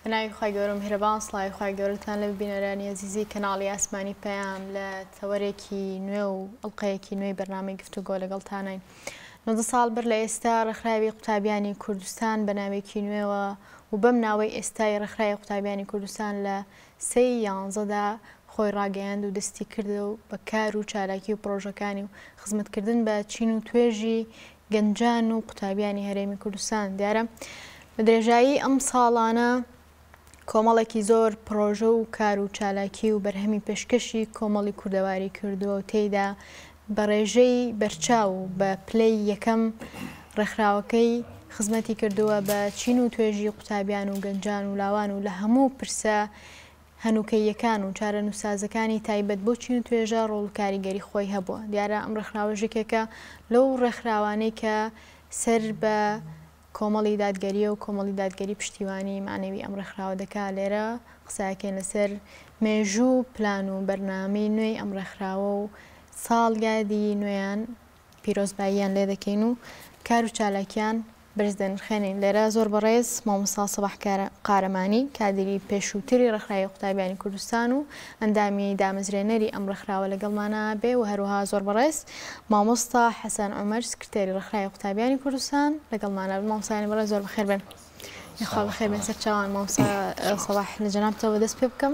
بنای خواهی گەورە میهرەبان سڵاوی خواهی گەورەتان لە بینەرانی عزیزی کەناڵی ئاسمانی پەیام لە تەوەرێکی نوێ و ئەڵقەیەکی نوێی بەرنامەی گفتوگۆ لەگەڵتانین. 90 ساڵ بەر لە ئێستا ڕێکخراوی قوتابیانی کوردستان بە ناوێکی نوێوە و بەم ناوەی ئێستای ڕێکخراوی قوتابیانی کوردستان لە 3/11دا خۆی ڕاگەیاند و دەستی کردە و بە کار و چالاکی و پرۆژەکانی و خزمەتکردن بە چین و توێژی گەنجان و قوتابیانی هەرێمی کوردستان. دیارە بە درێژایی ئەم ساڵانە کۆمەڵێکی زۆر پرۆژە و کار و چالاکی و بەرهەمی پێشکەشی کۆمەڵی کوردەواری کردووە و تێیدا بە ڕێژەی بەرچاو بە پلەی یەکەم ڕێکخراوەکەی خزمەتی کردووە بە چین و توێژی قوتابیان و گەنجان و لاوان و لە هەموو پرسە هەنوکەیەکان و چارە نووسازەکانی تایبەت بۆ چین و توێژە ڕۆڵ و کاریگەری خۆی هەبووە. دیارە ئەم ڕێکخراوەژێکێکە لەو ڕێکخراوانەی کە سەر بە کۆمەڵی دادگەریە و کۆمەڵی دادگەری پشتیوانی مانەوی ئەم ڕێکخراوە دەکا. لێرە قساکەین لەسەر مێژوو پلان و بەرنامەی نوێی ئەم ڕێکخراوە و ساڵگادی نوێیان پیرۆزباییان لێ دەکەین و کار و چالاکیان بەرز دەنرخێنین. لێرە زۆر بەڕێز مامۆستا سەباح قارەمانی کادری پێشووتری ڕێکخراوی قوتابیانی کوردستان و ئەندامی دامەزرێنەری ئەم ڕێکخراوە لەگەڵمانە بێ و هەروەها زۆر بەڕێز مامۆستا حەسەن عومەر سکرتێری ڕێکخراوی قوتابیانی کوردستان لەگەڵمانە. مامۆستایانی بەڕێز زۆر بەخێر بن. خوا بەخێر بن. سەر چاوان مامۆستا سەباح لە جەنابتەوە دەست پێ بکەم.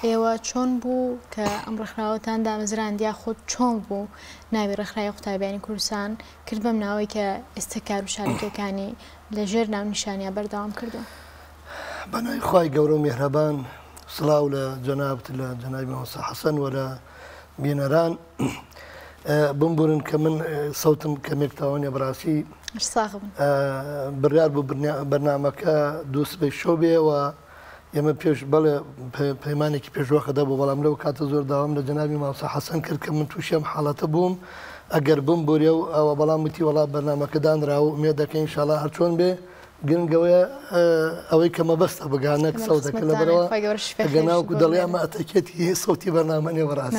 ئێوە چۆن بوو کە ئەم ڕێکخراوەتان دامەزراند یاخود چۆن بوو ناوی ڕێکخراوی قوتابیانی کوردستان کرد بەم ناوەی کە ئێستا کار و شارەکەەکانی لەژێر ناونیشانیا بەردەوام کردووە؟ بەنای خوای گەورە و میهرەبان، سڵاو لە جەنابت لە جەنابی مامۆستا حەسەن و لە بینەران. بمبورن کە من سەوتم کەمێک تاوانێ بەڕاستی بڕیار بوو بەرنامەکە دووسبەی شۆ بێ و ئێمە پێش بەڵێ پەیمانێکی پێشوەخەدا بوو، بەڵام لەو کاتە زۆر داوام لە جەنابی مامۆستا حەسەن کرد کە من تووشی ئەم حاڵەتە بووم ئەگەر بمبورێ و ئەوە بەڵام وتی وەڵا بەرنامەکە دانراوە و ئومێد دەکەین ئینشاڵڵا هەر چۆن بێ گرنگەوەیە ئەوەی کە مەبەستە بگانەک سەودەکە لە بەرەوە گەناوکو دەڵێ ئەمە ئەتەکێتی سەوتی بەرنامە نێ بەڕاستی.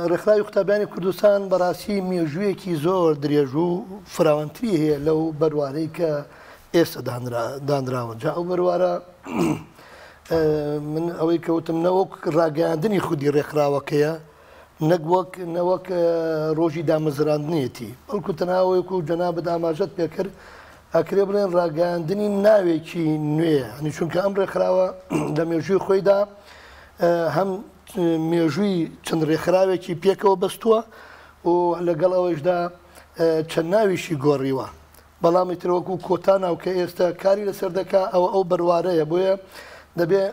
ڕێکخراوی قوتابیانی کوردستان بەڕاستی مێژوویەکی زۆر درێژ و فراوانتری هەیە لەو بەروارەی کە ئێستا دانراوە. جا ئەو بەروارە من ئەوەی کەوتم نەوەک ڕاگەاندنی خودی ڕێکخراوەکەیە نەوەک ڕۆژی دامەزراندنێتی، بەڵکو تەناوەیەک و جەنابەت ئاماژەت پێکرد ئەکرێ بڵێن ڕاگەاندنی ناوێکی نوێ، هەنی چونکە ئەم ڕێکخراوە لە مێژووی خۆیدا هەم مێژووی چەند ڕێکخراوێکی پێکەوە بەستووە و لەگەڵ ئەوەشدا چەند ناویشی گۆڕیوە، بەڵامی ترۆک و کۆتاناو کە ئێستا کاری لەسەر دەکا ئەو بەروارەیە. بۆیە دەبێ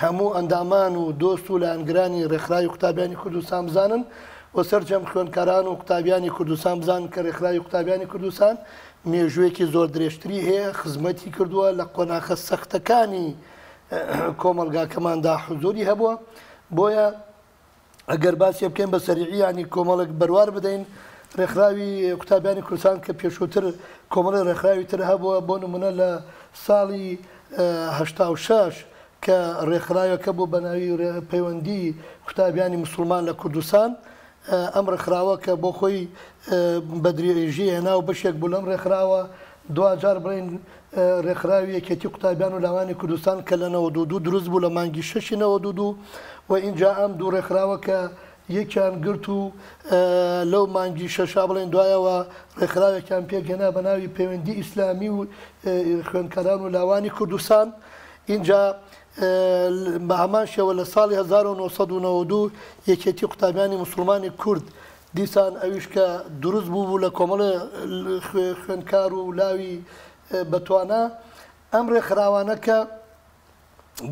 هەموو ئەندامان و دۆست و لاەنگرانی ڕێکخراوی قوتابیانی کوردستان بزانن و سەرجەم خوێندکاران و قوتابیانی کوردستان بزانن کە ڕێکخراوی قوتابیانی کوردستان مێژوویەکی زۆر درێژتری هەیە، خزمەتی کردووە لە قۆناغە سەختەکانی کۆمەلگاکەماندا حوزوری هەبووە. بۆیە ئەگەر باسی بکەین بە سەریعیانی کۆمەڵێک بەروار بدەین ڕێکخراوی قوتابیانی کوردستان کە پێشووتر کۆمەڵی ڕێکخراوی تر هەبووە، بۆ نمونە لە ساڵی 86 کە ڕێکخراوەکە بوو بە ناوی پەیوەندی قوتابیانی موسڵمان لە کوردستان. ئەم ڕێکخراوە کە بۆ خۆی بە درێژی هێنا و بەشێک بوو لەم ڕێکخراوە دوجار بڵین ڕێکخراوی یەکێتی قوتابیان و لاوانی کوردستان کە لە 92 دروست بوو لە مانگی 6 92 و اینجا ئەم دوو ڕێکخراوە کە یەکیان گرت و لەو مانگی شەشا بڵێن دوایەوە ڕێکخراوێکیان پێکهێنا بە ناوی پەیوەندی ئیسلامی و خوێندکاران و لاوانی کوردستان. اینجا بە هەمان شێوە لە ساڵی 1992 یەکێتی قوتابیانی موسڵمانی کورد دیسان ئەویش کە دروست بوو لە کۆمەڵە خوێندکار و لاوی بەتوانە ئەم ڕێکخراوانە کە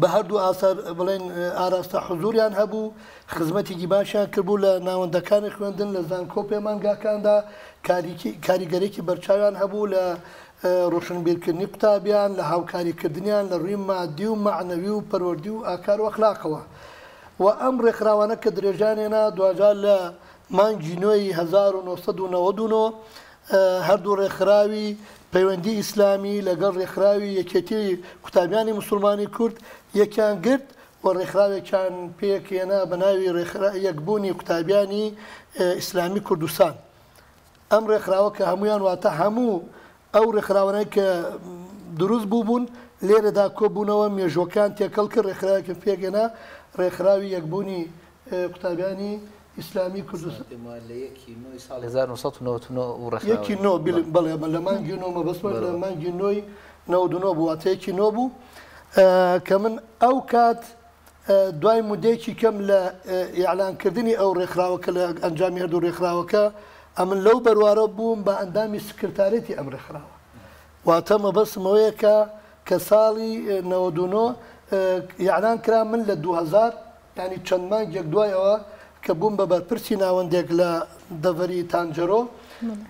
بە هەردوو ئاسار بڵێن ئاراستە حوزوریان هەبوو، خزمەتێکی باشیان کردبوو لە ناوەندەکانی خوێندن لە زانکۆ پەیمانگاکاندا، کاریگەرێکی بەرچاویان هەبوو لە ڕۆشنبیرکردنی قوتابیان، لە هاوکاریکردنیان لە ڕووی مادی و معنەوی و پەروەردی و ئاکار و ئەخلاقەوە. و ئەم ڕێکخراوانە کە درێژانێنا دوجار لە مانگی نوێی 1999 هەردوو ڕێکخراوی پەیوەندی ئیسلامی لەگەڵ ڕێکخراوی یەکێتی قوتابیانی موسڵمانی کورد یەکیان گرت و ڕێکخراوێکیان پێکهێنا بە ناوی یەکبوونی قوتابیانی ئیسلامی کوردستان. ئەم ڕێکخراوە کە هەمویان واتە هەموو ئەو ڕێکخراوانەی کە دروست بووبوون لێرەدا کۆبوونەوە مێژوەکان تێکەڵ کرد ڕێکخراوێکم پێگەنا ڕێکخراوی یەکبوونی قوتابیانی ئیسلامی کوردستان یەکی نۆ بەڵێ لە مانگی نۆمە بەسمە لە مانگی نۆی 99 بوو واتەیەکی نۆ بوو کە من ئەو کات دوای مودێکی کەم لە ئیعلانکردنی ئەو ڕێکخراوەکە لە ئەنجامی هەردوو ڕێکخراوەکە ئەمن لەو بەروارە بووم بە ئەندامی سکرتارێتی ئەم ڕێکخراوە واتە مەبەستمەوەیە کە ساڵی 99 یاعلان کرا من لە 2000 ینی چەند مانگێک دوایەوە کە بووم بە بەرپرسی ناوەندێک لە دەڤەری تانجەرۆ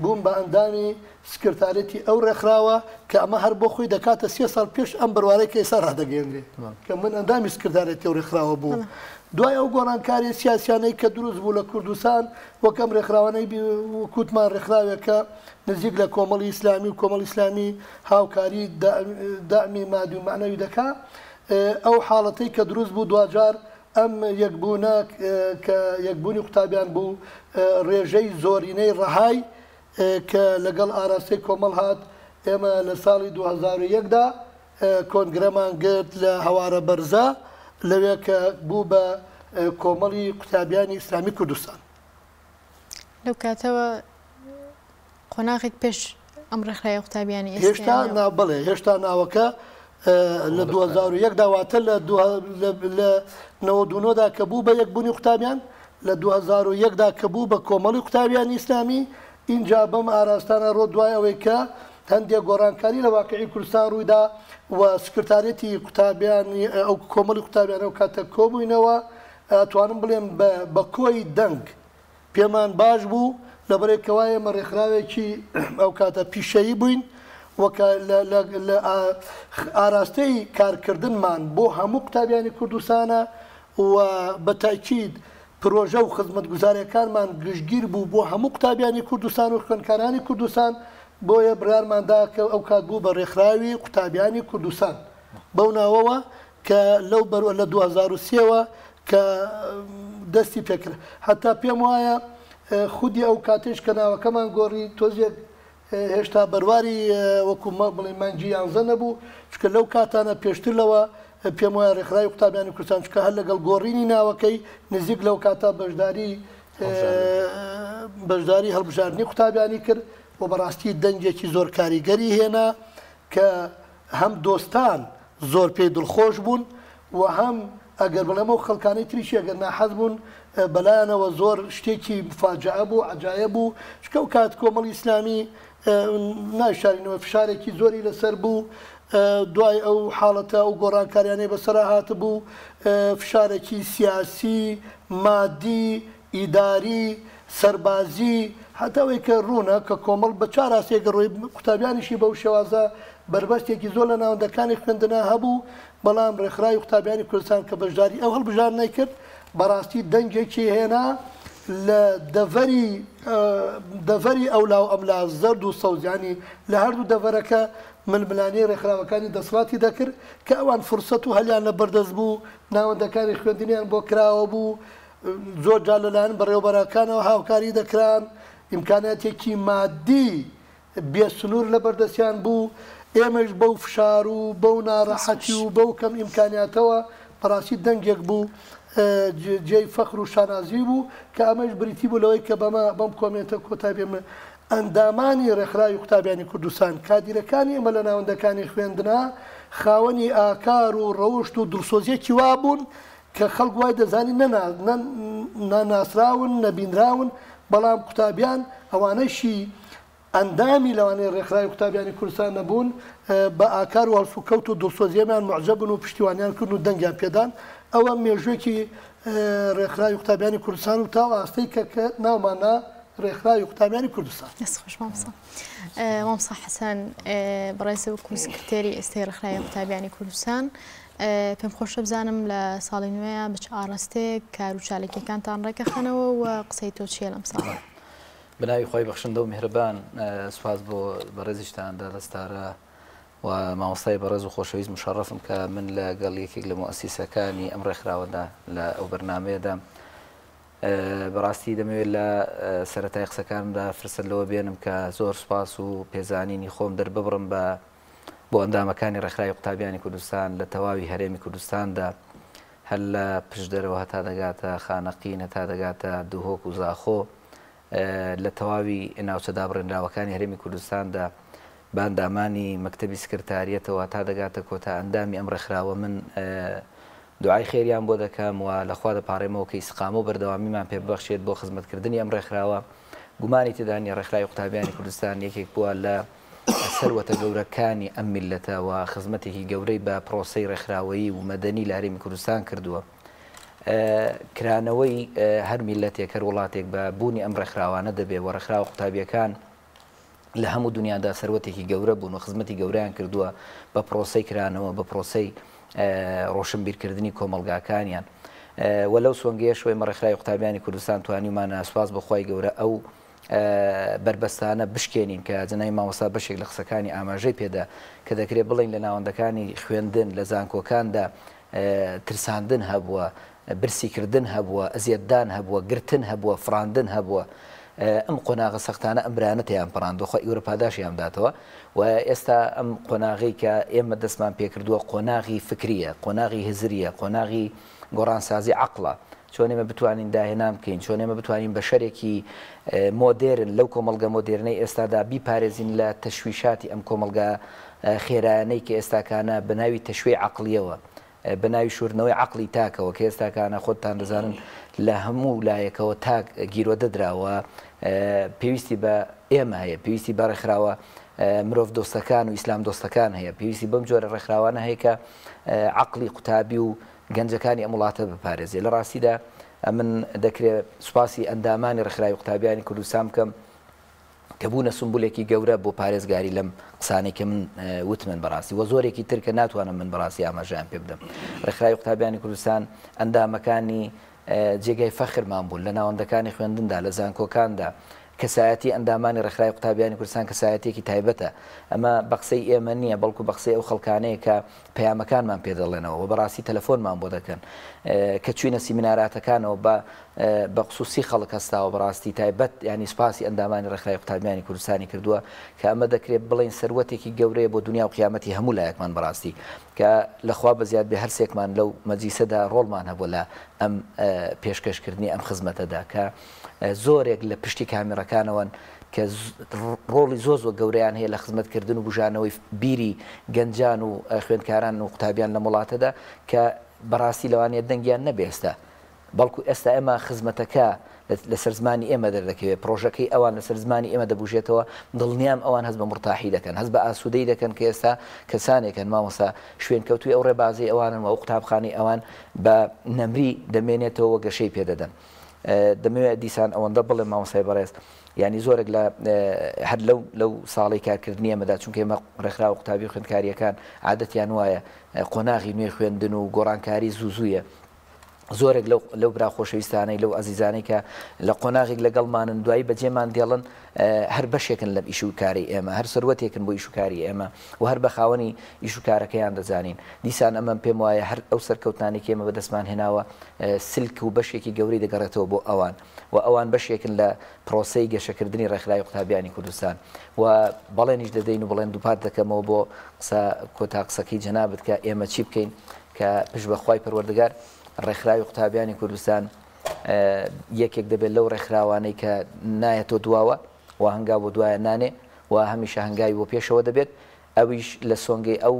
بووم بە ئەندامی سکرتارێتی ئەو ڕێکخراوە کە ئەمە هەر بۆ خۆی دەکاتە 3 ساڵ پێش ئەم بڕوارەی کە ئێستا ڕادەگەێنرێ کە من ئەندامی سکرتارێتی ئەو ڕێکخراوە بوو دوای ئەو گۆڕانکاری سیاسیانەی کە دروست بوو لە کوردستان وەکەم ڕێکخراوانەی کووتمان ڕێکخراوێکە نزیک لە کۆمەڵی ئیسلامی و کۆمەڵی ئیسلامی هاوکاری دامی مادی و معنەوی دەکا ئەو حاڵەتەی کە دروست بوو دوجار ئەم یەکبوونە کە یەکبوونی قوتابیان بوو ڕێژەی زۆرینەی ڕەهای کە لەگەڵ ئاراستەی کۆمەڵ هات ئێمە لە ساڵی 2001دا کۆنگرەمان گرت لە هەوارە بەرزە لەوێ کە بوو بە کۆمەڵی قوتابیانی ئیسلامی کوردستان لەو کاتەوە قۆناغێک پێش ئەم ڕێکخراوی قوتابیانی هێشتا بڵێ هێشتا ناوەکە لە 2001 داواتە لە 99دا کە بوو بە یەکبوونی قوتابیان لە 2001دا کە بوو بە کۆمەڵی قوتابیانی ئیسلامی اینجا بەم ئاراستانە ڕۆ دوای ئەوەی کە هەندێک گۆڕانکاری لە واقعی کوردستان ڕوویدا و سکرتارێتی قوتابیانی ئەو کۆمەڵی قوتابیان ئەو کاتە کۆبووینەوە توانم بڵێم بە کۆی دەنگ پێمان باش بوو لەبەرێکەوە ئێمە ڕێکخراوێکی ئەو کاتە پیشەیی بووین وەکە لە ئاراستەی کارکردنمان بۆ هەموو قوتابیانی کوردستانە و بە تاکید پرۆژە و خزمەتگوزاریەکانمان گشتگیر بوو بۆ هەموو قوتابیانی کوردستان و خوێندکارانی کوردستان بۆیە بڕیارماندا کە ئەو کات بوو بە ڕێکخراوی قوتابیانی کوردستان بەو ناوەوە کە لەو بەرە لە 2023ەوە کە دەستی پێکرد هەتا پێم وایە خودی ئەو کاتێش کە ناوەکەمان گۆڕی تۆزێک هێشتا بەرواری وەکو بڵێ مانگی 11 نەبوو چکە لەو کاتانە پێشتر لەوە پێم وایە ڕێکخراوی قوتابیانی کوردستان چکە هەر لەگەڵ گۆڕینی ناوەکەی نزیک لەو کاتە بەشداری هەڵبژاردننی قوتابیانی کرد و بەڕاستی دەنگێکی زۆر کاریگەری هێنا کە هەم دۆستان زۆر پێی دڵخۆش بوون و هەم ئەگەر بڵێمە و خەڵکانەی تریشی ئەگەر ناحەز بوون بەلایەنەوە زۆر شتێکی فاجعە بوو عجایە بوو چکە و کات کۆمەڵی ئیسلامی ناشارینەوە فشارێکی زۆری لەسەر بوو دوای ئەو حاڵەتە و گۆڕانکاریانەی بەسەرا هات بوو فشارێکی سیاسی مادی ئیداری سەربازی هەتاوەی کە ڕوونە کە کۆمەڵ بە چاراسێگە ڕۆی قوتابیانیشی بەو شێوازە بربەستێکی زۆر لە ناوەندەکانی خوێندنا هەبوو بەڵام ڕێکخراوی قوتابیانی کوردستان کە بەشداری ئەو هەڵبژار نەکرد بەڕاستی دەنگێکی هێنا لە دەڤەری ئەولا و ئەملا زەرد و سەوزیانی لە هەردوو دەڤەرەکە ململانەی ڕێکخراوەکانی دەسڵاتی دەکرد کە ئەوان فرسەت و هەلیان لە بەردەست بوو ناوەندەکانی خوێندنیان بۆ کراوە بوو زۆر جا لەلایەن بەڕێوەبەرەکانەوە هاوکاری دەکران ئیمکاناتێکی مادی بێسنوور لە بەردەستیان بوو ئێمەش بەو فشار و بەو ناڕەحەتی و بەو کەم ئیمکانیاتەوە بەڕاستی دەنگێک بوو جێی فەخر و شانازی بوو کە ئەمەش بریتی بوو لەوەی کە بەم کۆمێتە کۆتابێمە ئەندامانی ڕێکخراوی قوتابیانی کوردستان کادیرەکانی ئێمە لە ناوەندەکانی خوێندنا خاوەنی ئاکار و ڕەوشت و دڵسۆزیەکی وا بوون کە خەڵک وای دەزانی ناناسراون نەبینراون بەڵام قوتابیان ئەوانەشی ئەندامی لەوانەیە ڕێکخراوی قوتابیانی کوردستان نەبوون بە ئاکار و هەڵسوکەوت و دڵسۆزیەمان معجەبن و پشتیوانیان کردن و دەنگیان پێدان ئەوە مێژوێکی ڕێکخراوی قوتابیانی کوردستان و تاو ئاستەی کە ناومانە ڕێکخراوی قوتابیانی کوردستان مامسا حەسەن بەڕێزە وەکو سکرتێری ئێستای ڕێکخراوی قوتابیانی کوردستان پێم خۆشە بزانم لە ساڵی نوێیە بچ ئاڕاستەیەک کار و چالێکیەکانتان ڕێکەخەنەوە و قسەی تۆ چیە لەم ساڵە بناوی خۆی بەخشندە و میهرەبان سوپاس بۆ بەڕێزیشتاندا لەستارە و مامۆستای بەڕێز و خۆشەویست مشەڕەفم کە من لەگەڵ یەکێک لە موسسەکانی ئەم ڕێکخراوەدا لە ئەو بەرنامەیەدا بەڕاستی دەمەوێت لە سەرەتای قسەکانمدا فرسەت لەوە بێنم کە زۆر سوپاس و پێزانینی خۆم دەرببڕم بە بۆ ئەندامەکانی ڕێکخراوی قوتابیانی کوردستان لە تەواوی هەرێمی کوردستاندا هەر لە پشدەرەوە هەتا دەگاتە خانەقین هەتا دەگاتە دووهۆک و زاخۆ لە تەواوی ناوچە دابڕێنراوەکانی هەرێمی کوردستاندا باندامانی مەکتەبی سکرتاریەتەوە تا دەگاتە کۆتا ئەندامی ئەم ڕێکخراوە من دوعای خێریان بۆ دەکەم و لەخوا دەپارێمەوە کە ئیسقامە و بەردەوامیمان پێ ببەخشێت بۆ خزمەتکردنی ئەم ڕێکخراوە. گومانی تێدانی ڕێکخراوی قوتابیانی کوردستان یەکێک بووە لە سەروەتە گەورەکانی ئەم میلەتەوە خزمەتێکی گەورەی بە پرۆسەی ڕێکخراوەیی و مەدەنی لە هەرێمی کوردستان کردووە. کرانەوەی هەر میلەتێک هەر وڵاتێک بە بوونی ئەم ڕێکخراوانە دەبێت و ڕێکخراوە قوتابیەکان لە هەموو دنیادا سەروەتێکی گەورە بوون و خزمەتی گەورەیان کردووە بە پرۆسەی کرانەوە بە پرۆسەی ڕۆشنبیرکردنی کۆمەلگاکانیان. و لەو سۆنگەیە شوێ ڕێکخراوی قوتابیانی کوردستان توانیمانە سوپاس بەخوای گەورە ئەو بربەستانە بشکێنین کە جنای مامۆستا بەشێک لە قسەکانی ئاماژەی پێدا کە دەکرێت بڵین لە ناوەندەکانی خوێندن لە زانکۆکاندا ترساندن هەبووە، برسیکردن هەبووە، ئەزیەتدان هەبووە، گرتن هەبووە، فراندن هەبووە. ئەم قۆناغە سەختانە ئەم برانەتیان پڕاندۆخوا ئیورە پاداشیان داتەوە و ئێستا ئەم قۆناغی کە ئێمە دەستمان پێکردووە قۆناغی فکریە، قۆناغی هزریە، قۆناغی گۆڕانسازی عەقڵە. چۆن ئێمە بتوانین داهێنان بکەین، چۆن ئێمە بتوانین بە شەرێکی مۆدێرن لەو کۆمەلگە مۆدێرنەی ئێستادا بیپارێزین لە تەشویشاتی ئەم کۆمەلگا خێرایانەی کە ئێستاکانە بە ناوی تەشوی عەقڵیەوە، بە ناوی شوورنەوەی عەقڵی تاکەوە کە ئێستاکانە خۆتان دەزانن لە هەموو لایەکەوە تاک گیرۆ دەدراوە. پێویستی بە ئێمە هەیە، پێویستی بە ڕێکخراوە مرۆڤ دۆستەکان و ئیسلام دۆستەکان هەیە، پێویستی بەم جۆرە ڕێکخراوانە هەیە کە عەقڵی قوتابی و گەنجەکانی ئەم وڵاتە بپارێزێ. لە ڕاستیدا من دەکرێت سوپاسی ئەندامانی ڕێکخراوی قوتابیانی کوردستان بکەم کە بوونە سمبولێکی گەورە بۆ پارێزگاری لەم قسانەی کە من وتمن بەڕاستی و زۆرێکی ترکە ناتوانم من بەڕاستی ئاماژەیان پێ بدەم. ڕێکخراوی قوتابیانی کوردستان ئەندامەکانی جێگای فەخرمان بوون لە ناوەندەکانی خوێندندا لە زانکۆکاندا. کەسایەتی ئەندامانی ڕێکخراوی قوتابیانی کوردستان کەسایەتێکی تایبەتە. ئەمە بە قسەی ئێمە نییە بەڵکو بە قسەی ئەو خەڵکانەیە کە پەیامەکانمان پێ دەڵێنەوە و بەڕاستی تەلەفۆنمان بۆ دەکەن کە چوینە سیمیناراتەکانەوە بە خصوصی خەڵک هەستاوە بەڕاستی تایبەت ینی سوپاسی ئەندامانی ڕێکخراوی قوتابیانی کوردستانی کردووە کە ئەمە دەکرێت بڵین سەروەتێکی گەورەیە بۆ دنیا و قیامەتی هەموو لایەکمان بەڕاستی کە لەخوا بەزیاد بێ هەرسێکمان لەو مەجلیسەدا ڕۆڵمان هەبوو لە ئەم پێشکەشکردنی ئەم خزمەتەدا کە زۆرێک لە پشتی کامیڕەکانەوەن کە ڕۆڵی زۆر گەورەیان هەیە لە خزمەتکردن و بژانەوەی بیری گەنجان و خوێندکاران و قوتابیان لە وڵاتەدا کە بەڕاستی لەوانەیە دەنگیان نەبێستا بەڵکو ئێستا ئێمە خزمەتەکە لەسەر زمانی ئێمە دەردەکەوێت پرۆژەکەی ئەوان لەسەر زمانی ئێمە دەبوژێتەوە دڵنیام ئەوان هەست بە مرتاحی دەکەن هەست بە ئاسوودەی دەکەن کە ئێستا کەسانێکن مامۆستا شوێنکەوتوی ئەو ڕێبازی ئەوانن و ئەو قوتابخانەی ئەوان بە نەمری دەمێنێتەوە گەشەی پێدەدەن. دەمەوێت دیسان ئەوەندە بڵێ مامۆستای بەڕێز ینی زۆرێک لە هەر لەو ساڵی کارکردنی ئەمەدا چونکە ئێمە ڕێکخراوە قوتابی خوێندکاریەکان عادەتیان وایە قۆناغی نوێ خوێندن و گۆڕانکاری زووزوویە. زۆرێک لەو برا خۆشەویستانەی لەو ئەزیزانەی کە لە قۆناغێک لەگەڵمانن دوایی بەجێمان دێڵن هەر بەشێکن لە ئیشوکاری ئێمە هەر سەروەتێکن بۆ ئیشوکاری ئێمە و هەر بە خاوەنی ئیشوکارەکەیان دەزانین. دیسان ئەمەم پێم وایە هەر ئەو سەرکەوتانی ئێمە بەدەستمان هێناوە سلک و بەشێکی گەوری دەگەڕێتەوە بۆ ئەوان و ئەوان بەشێکن لە پرۆسەی گەشەکردنی ڕێکخراوی قوتابیانی کوردستان و بەڵێنیش دەدەین و بڵێن دووپات دەکەمەوە بۆ کۆتا قسەکەی جەنابەت کە ئێمە چی بکەین کە پشت بەخوای پەروەردگار ڕێکخراوی قوتابیانی کوردستان یەکێک دەبێت لەو ڕێکخراوانەی کە نایەتەوە دواوە و هەنگا بۆ دوایە نانێ و هەمیشە هەنگاوی بۆ پێشەوە دەبێت ئەویش لە سۆنگەی ئەو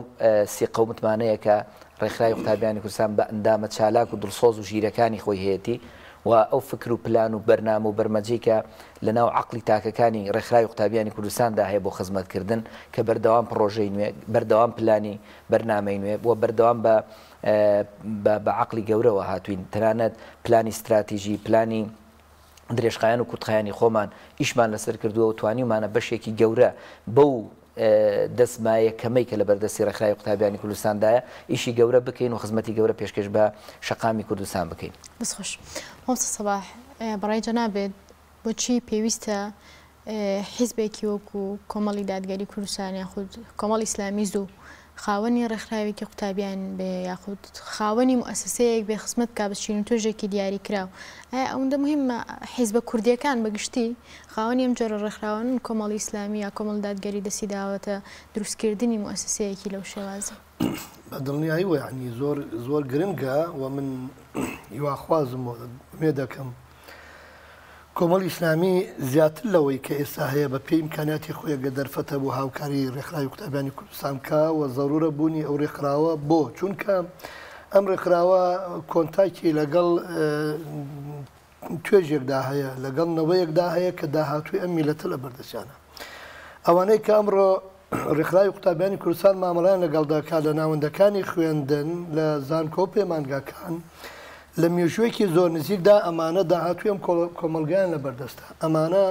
سیقە و متمانەیە کە ڕێکخراوی قوتابیانی کوردستان بە ئەندامە چالاک و دڵسۆز و ژیرەکانی خۆی هەیەتی و ئەو فکر و پلان و بەرنامە و بەرمەجەی کە لە ناو عەقڵی تاکەکانی ڕێکخراوی قوتابیانی کوردستاندا هەیە بۆ خزمەتکردن کە بەردەوام پرۆژەی نوێ بەردەوام پلانی بەرنامەی نوێ و بەردەوام بە عەقڵی گەورەوە هاتوین تەنانەت پلانی استراتیژی پلانی درێژخایەن و کورتخایانی خۆمان ئیشمان لەسەر کردووە و توانیمانە بەشێکی گەورە بەو دەستمایە کەمەی کە لە بەردەستی ڕێکخراوی قوتابیانی کوردستاندایە ئیشی گەورە بکەین و خزمەتی گەورە پێشکەش بە شەقامی کوردستان بکەین. بسخۆش مامۆستا سەباح بەڕای جەنابێت بۆچی پێویستە حیزبێکی وەکو کۆمەڵی دادگەری کوردستان یاخود کۆمەڵی ئیسلامی زوو خاوەنی ڕێکخراوێکی قوتابیان بێ یاخود خاوەنی مؤسسەیەک بێ خزمەت کا بچین و توێژێکی دیاری کراو ئایا ئەوەندە مهمە حیزبە کوردیەکان بەگشتی خاوەنی ئەم جۆرە ڕێکخراوان کۆمەڵی ئیسلامی یا کۆمەڵ دادگەری دەستی داوەتە دروستکردنی مؤسسەیەکی لەو شێوازە بەدڵنیایی یعنی زۆر گرنگە و من هیواخوازم مێ دەکەم کۆمەڵی ئیسلامی زیاتر لەوەی کە ئێستا هەیە بە پێی ئیمکاناتی خۆیەگە دەرفەتە بۆ هاوکاری ڕێکخراوی قوتابیانی کوردستان کا و ضرورە بوونی ئەو ڕێکخراوە بۆ چونکە ئەم ڕێکخراوە کۆنتاکتی لەگەڵ توێژێکدا هەیە لەگەڵ نەوەیەکدا هەیە کە داهاتووی ئەم میلەتە لە بەردەستیانە ئەوانەی کە ئەمڕۆ ڕێکخراوی قوتابیانی کوردستان مامەڵیان لەگەڵ دەکات لە ناوەندەکانی خوێندن لە زانکۆ پەیمانگاکان لە مێژوویەکی زۆر نزیکدا ئەمانە داهاتووی ئەم کۆمەلگایان لە بەردەستە ئەمانە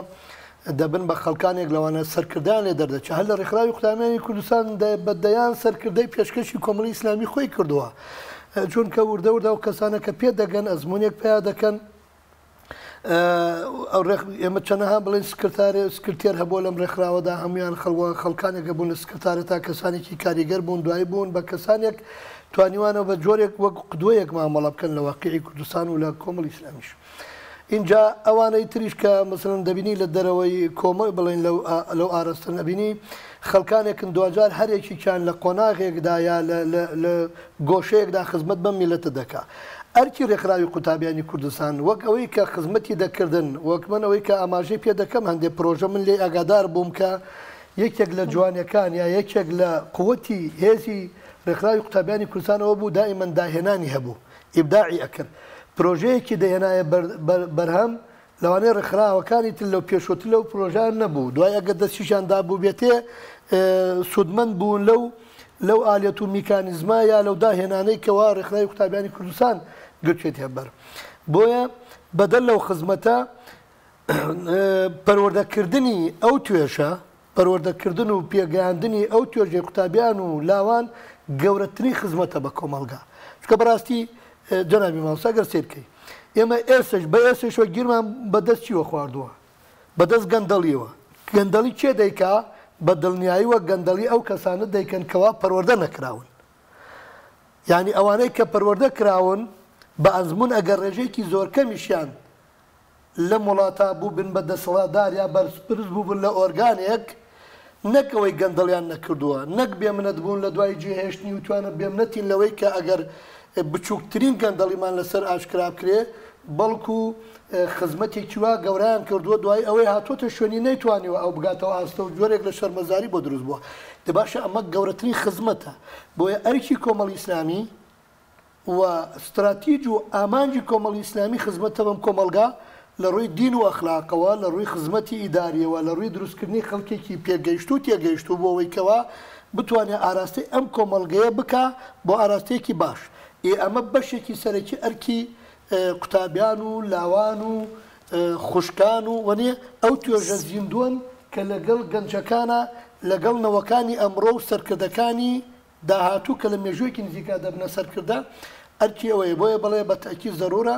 دەبن بە خەڵکانێک لەوانە سەرکردان لێ دەردەچێت هەر لە ڕێکخراوی قوتابیانی کوردستان بەدەیان سەرکردەی پێشکەشی کۆمەڵی ئیسلامی خۆی کردووە چونکە وردە وردە و کەسانە کە پێ دەگەن ئەزمونێک پیا دەکەن ئێمە چەنەها بڵێن سکرتێر هەبوو لەم ڕێکخراوەدا هەمویان خەڵکانێکە بوون لە سکرتارە تا کەسانێکی کاریگەر بوون دوای بوون بە کەسانێک توانیوانەوە بە جۆرێک وەک قدوەیەک مامەڵە بکەن لە واقعی کوردستان و لە کۆمەڵی ئیسلامیش اینجا ئەوانەی تریش کە مەسەڵەن دەبینی لە دەرەوەی کۆمەڵ بڵێن لەو ئاراستە نەبینی خەڵکانێکن دوجار هەرێکیان لە قۆناغێکدا یا لە گۆشەیەکدا خزمەت بەم میلەتە دەکا ئەرکی ڕێکخراوی قوتابیانی کوردستان وەک ئەوەی کە خزمەتی دەکردن وەک من ئەوەی کە ئاماژەی پێ دەکەم هەندێک پرۆژە من لێ ئاگادار بووم کە یەکێک لە جوانەکان یا یەکێک لە قووەتی هێزی ڕێکخراوی قوتابیانی کوردستانەوە بوو دائیمەن داهێنانی هەبوو ئیبداعی ئەکرد پرۆژەیەکی دەهێنایە بەرهەم لەوانەیە ڕێکخراوەکانی تر لەو پێشوەتر لەو پرۆژیان نەبوو دوای ئەگەر دەستیشان دابوو بێتێ سودمەند بوون لەو ئالێت و میکانیزما یا لەو داهێنانەی کەوا ڕێکخراوی قوتابیانی کوردستان گرچێت هەبەر بۆیە بەدەل لەو خزمەتە پەروەردەکردنی ئەو توێژە پەروەردەکردن و پێگەیاندنی ئەو توێژەی قوتابیان و لاوان گەورەترین خزمەتە بە کۆمەلگا چکە بەڕاستی جەنابی مامۆستا گەر سێرکەی ئێمە ئێستش بە ئێستشەوە گیرمان بەدەست چیوە خواردووە بەدەست گەندەڵیەوە گەندەڵی چێ دەیکا بە دڵنیاییوە گەندەڵی ئەو کەسانە دەیکەن کەوا پەروەردە نەکراون یعنی ئەوانەی کە پەروەردە کراون بە ئەزمون ئەگەر ڕێژێکی زۆر کەمیشیان لە وڵاتە بوو بن بە دەسەڵاتدار یا بەرزپرس بوو بن لە ئۆرگانێک نەکەوەی گەندەڵیان نەکردووە نەک بێمنەت بوون لە دوای جێهێشتنی و توانە بێمنەتین لەوەی کە ئەگەر بچووکترین گەندەڵیمان لەسەر ئاشکرا بکرێ بەڵکو خزمەتێکی وا گەورەیان کردووە دوای ئەوەی هاتوۆتە شوێنی نەیتوانیوە ئەو بگاتەوە ئاستە و جۆرێک لە شەرمەزاری بۆ دروست بووە دەباشە ئەمە گەورەترین خزمەتە بۆیە ئەرکی کۆمەڵی ئیسلامی و استراتیج و ئامانجی کۆمەڵی ئیسلامی خزمەتە بەم کۆمەلگا لە ڕووی دین و ئەخلاقەوە لە ڕووی خزمەتی ئیداریەوە لە ڕووی دروستکردنی خەڵکێکی پێگەیشت و تێگەیشت و بۆەوەی کەوا بتوانێت ئاراستی ئەم کۆمەلگەیە بکە بۆ ئاراستەیەکی باش ئەمە بەشێکی سەرەکی ئەرکی قوتابیان و لاوان و خوشکان و وەنێ ئەو توێژە زیندووەن کە لەگەڵ گەنجەکانە لەگەڵ نەوەکانی ئەمڕۆ و سەرکردەکانی داهاتوو کە لە مێژوویەکی نزیکا دەبنە سەرکردە ئەرکی ئەوەیە بۆیە بڵێ بە تاکید زەرورە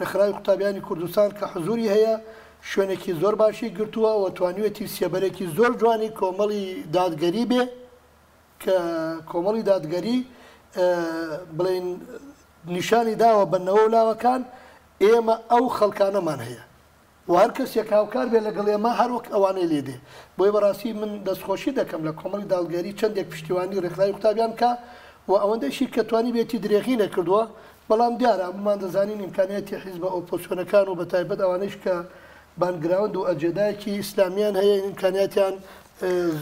ڕێکخراوی قوتابیانی کوردستان کە حزوری هەیە شوێنێکی زۆر باشی گرتووە و توانیوێتی سێبەرێکی زۆر جوانی کۆمەڵی دادگەری بێ کە کۆمەڵی دادگەری بڵێن نیشانی داوە بنەوە لاوەکان ئێمە ئەو خەڵکانەمان هەیە و هەر کەسێک هاوکار بێ لەگەڵ ئێمە هەروەک ئەوانەی لێدێ بۆی بەڕاستی من دەستخۆشی دەکەم لە کۆمەڵی دادگەری چەندێک پشتیوانی ڕێکخراوی قوتابیان کە و ئەوەندەشی کە توانی بێتی درێغی نەکردووە بەڵام دیارە هەمومان دەزانین ئیمکانیەتی حیزبە ئۆپۆزیسیۆنەکان و بەتایبەت ئەوانەش کە بانگراوند و ئەجێدایەکی ئیسلامیان هەیە ئیمکانیاتیان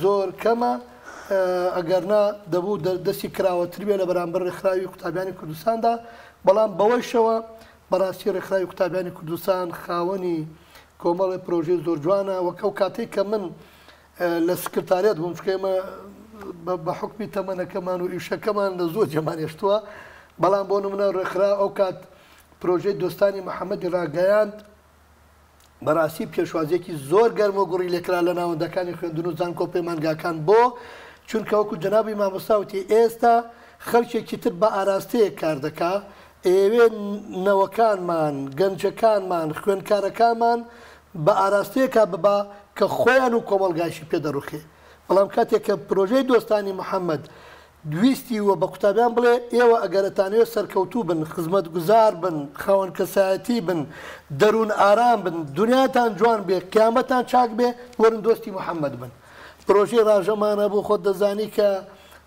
زۆر کەمە ئەگەرنا دەبوو دەستی کراوەتر بێ لە بەرامبەر ڕێکخراوی قوتابیانی کوردستاندا بەڵام بەوەیشەوە بەڕاستی ڕێکخراوی قوتابیانی کوردستان خاوەنی کۆمەڵی پرۆژەی زۆر جوانە وەک ئەو کاتێک کە من لە سکرتارێت بووم چکەمە بە حکمی تەمەنەکەمان و ئیشەکەمان لە زۆر جێمانێشتووە بەڵام بۆ نمونە ڕێکخرا ئەو کات پرۆژەی دۆستانی محەممەدی ڕاگەیاند بەڕاستی پێشوازیەکی زۆر گەرم و گوڕی لێکرا لە ناوەندەکانی خوێندن و زانکۆ پەیمانگاکان بۆ چونکە وەکو جەنابی مامۆستاوتی ئێستا خەڵکێکی تر بە ئاراستەیە کار دەکا ئێوێ نەوەکانمان گەنجەکانمان خوێندکارەکانمان بە ئاراستەیەکە ببا کە خۆیان و کۆمەلگاشی پێدەڕوخێ بەڵام کاتێک کە پرۆژەی دۆستانی محەممەد دویستی و بە قوتابیان بڵێ ئێوە ئەگەرەتانەوە سەرکەوتوو بن خزمەت گوزار بن خاوەن کەسایەتی بن دەروون ئارام بن دنیاتان جوان بێ قیامەتان چاک بێ وەرن دۆستی محەممەد بن پرۆژەی ڕاژەمانە بۆ خۆت دەزانی کە